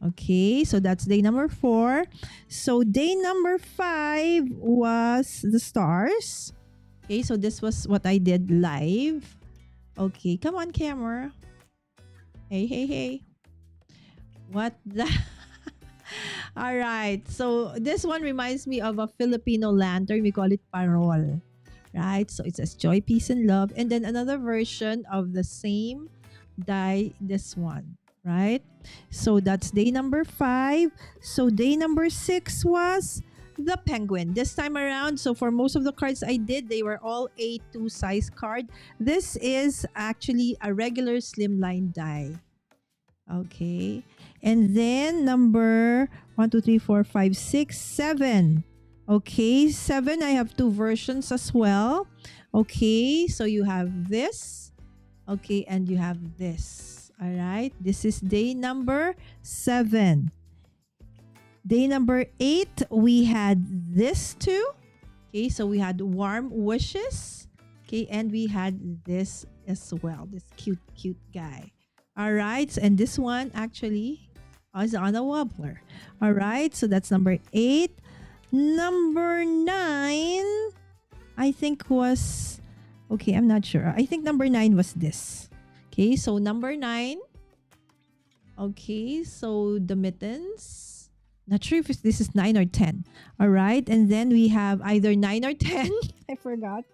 S2: Okay, so that's day number 4. So day number 5 was the stars. Okay, so this was what I did live. Okay, come on, camera. Hey, hey, hey. What the? All right, so this one reminds me of a Filipino lantern. We call it parol. Right, so it says joy, peace, and love. And then another version of the same die, this one. Right? So that's day number 5. So day number 6 was the penguin. This time around, so for most of the cards I did, they were all A2 size card. This is actually a regular slimline die. Okay. And then number 1, 2, 3, 4, 5, 6, 7. Okay, 7, I have two versions as well. Okay, so you have this. Okay, and you have this. All right, this is day number 7. Day number 8, we had this too. Okay, so we had warm wishes. Okay, and we had this as well, this cute guy. All right, and this one actually is on a wobbler. All right, so that's number 8. Number 9, I think was, okay, I'm not sure. I think number 9 was this. Okay, so number 9. Okay, so the mittens. Not sure if this is 9 or 10. All right, and then we have either 9 or 10. I forgot.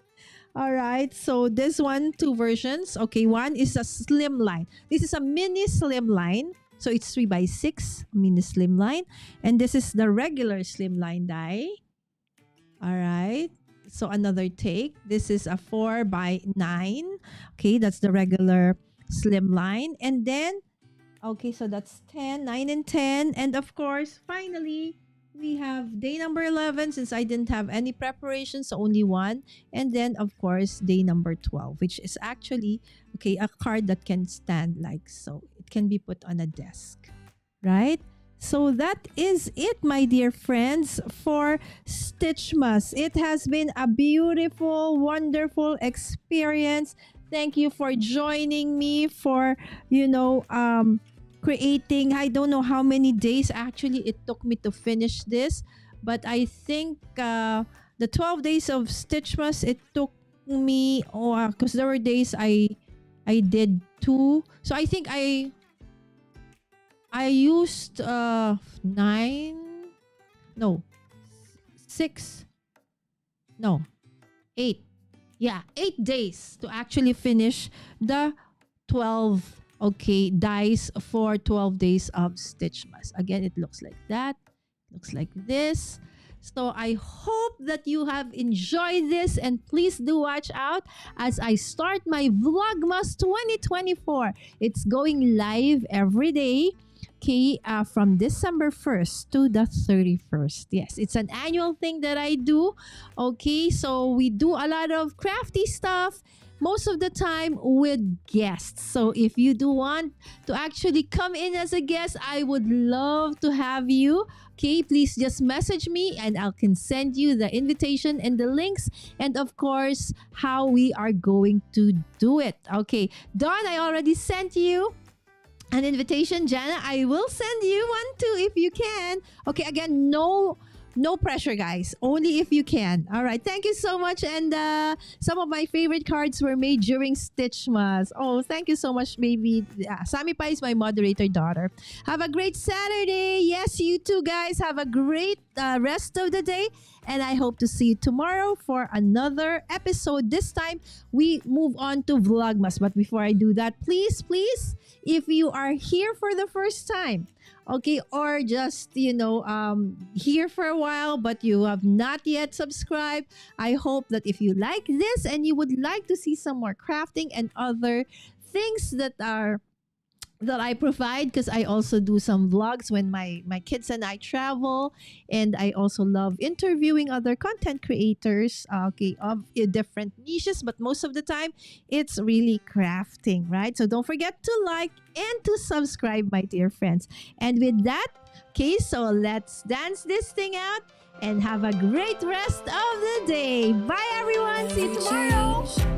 S2: All right, so this one, two versions. Okay, one is a slim line. This is a mini slim line. So it's 3x6 mini slim line. And this is the regular slim line die. All right. So another take. This is a 4x9. Okay, that's the regular slim line. And then, okay, so that's 10, 9 and 10. And of course, finally, we have day number 11 since I didn't have any preparation, so only one. And then, of course, day number 12, which is actually, okay, a card that can stand like so. It can be put on a desk, right? So that is it, my dear friends, for Stitchmas. It has been a beautiful, wonderful experience. Thank you for joining me for, creating, I don't know how many days actually it took me to finish this, but I think the 12 days of Stitchmas, it took me, because there were days I did 2. So I think I used 9, no, 6, no, 8. Yeah, 8 days to actually finish the 12 dies for 12 days of Stitchmas. Again, it looks like that. Looks like this. So I hope that you have enjoyed this, and please do watch out as I start my Vlogmas 2024. It's going live every day. Okay, from December 1st to the 31st. Yes, it's an annual thing that I do. Okay, so we do a lot of crafty stuff, most of the time with guests. So if you do want to actually come in as a guest, I would love to have you. Okay, please just message me and I can send you the invitation and the links, and of course how we are going to do it. Okay, Dawn, I already sent you an invitation. Jana, I will send you one too if you can. Okay, again, no pressure, guys. Only if you can. All right. Thank you so much. And some of my favorite cards were made during Stitchmas. Oh, thank you so much, baby. Sammy Pai is my moderator daughter. Have a great Saturday. Yes, you too, guys. Have a great rest of the day. And I hope to see you tomorrow for another episode. This time, we move on to Vlogmas. But before I do that, please, if you are here for the first time, okay, or just, here for a while, but you have not yet subscribed, I hope that if you like this and you would like to see some more crafting and other things that I provide, because I also do some vlogs when my kids and I travel, and I also love interviewing other content creators, okay, of different niches, but most of the time it's really crafting, right? So don't forget to like and to subscribe, my dear friends. And with that, okay, so let's dance this thing out and have a great rest of the day. Bye everyone, see you tomorrow.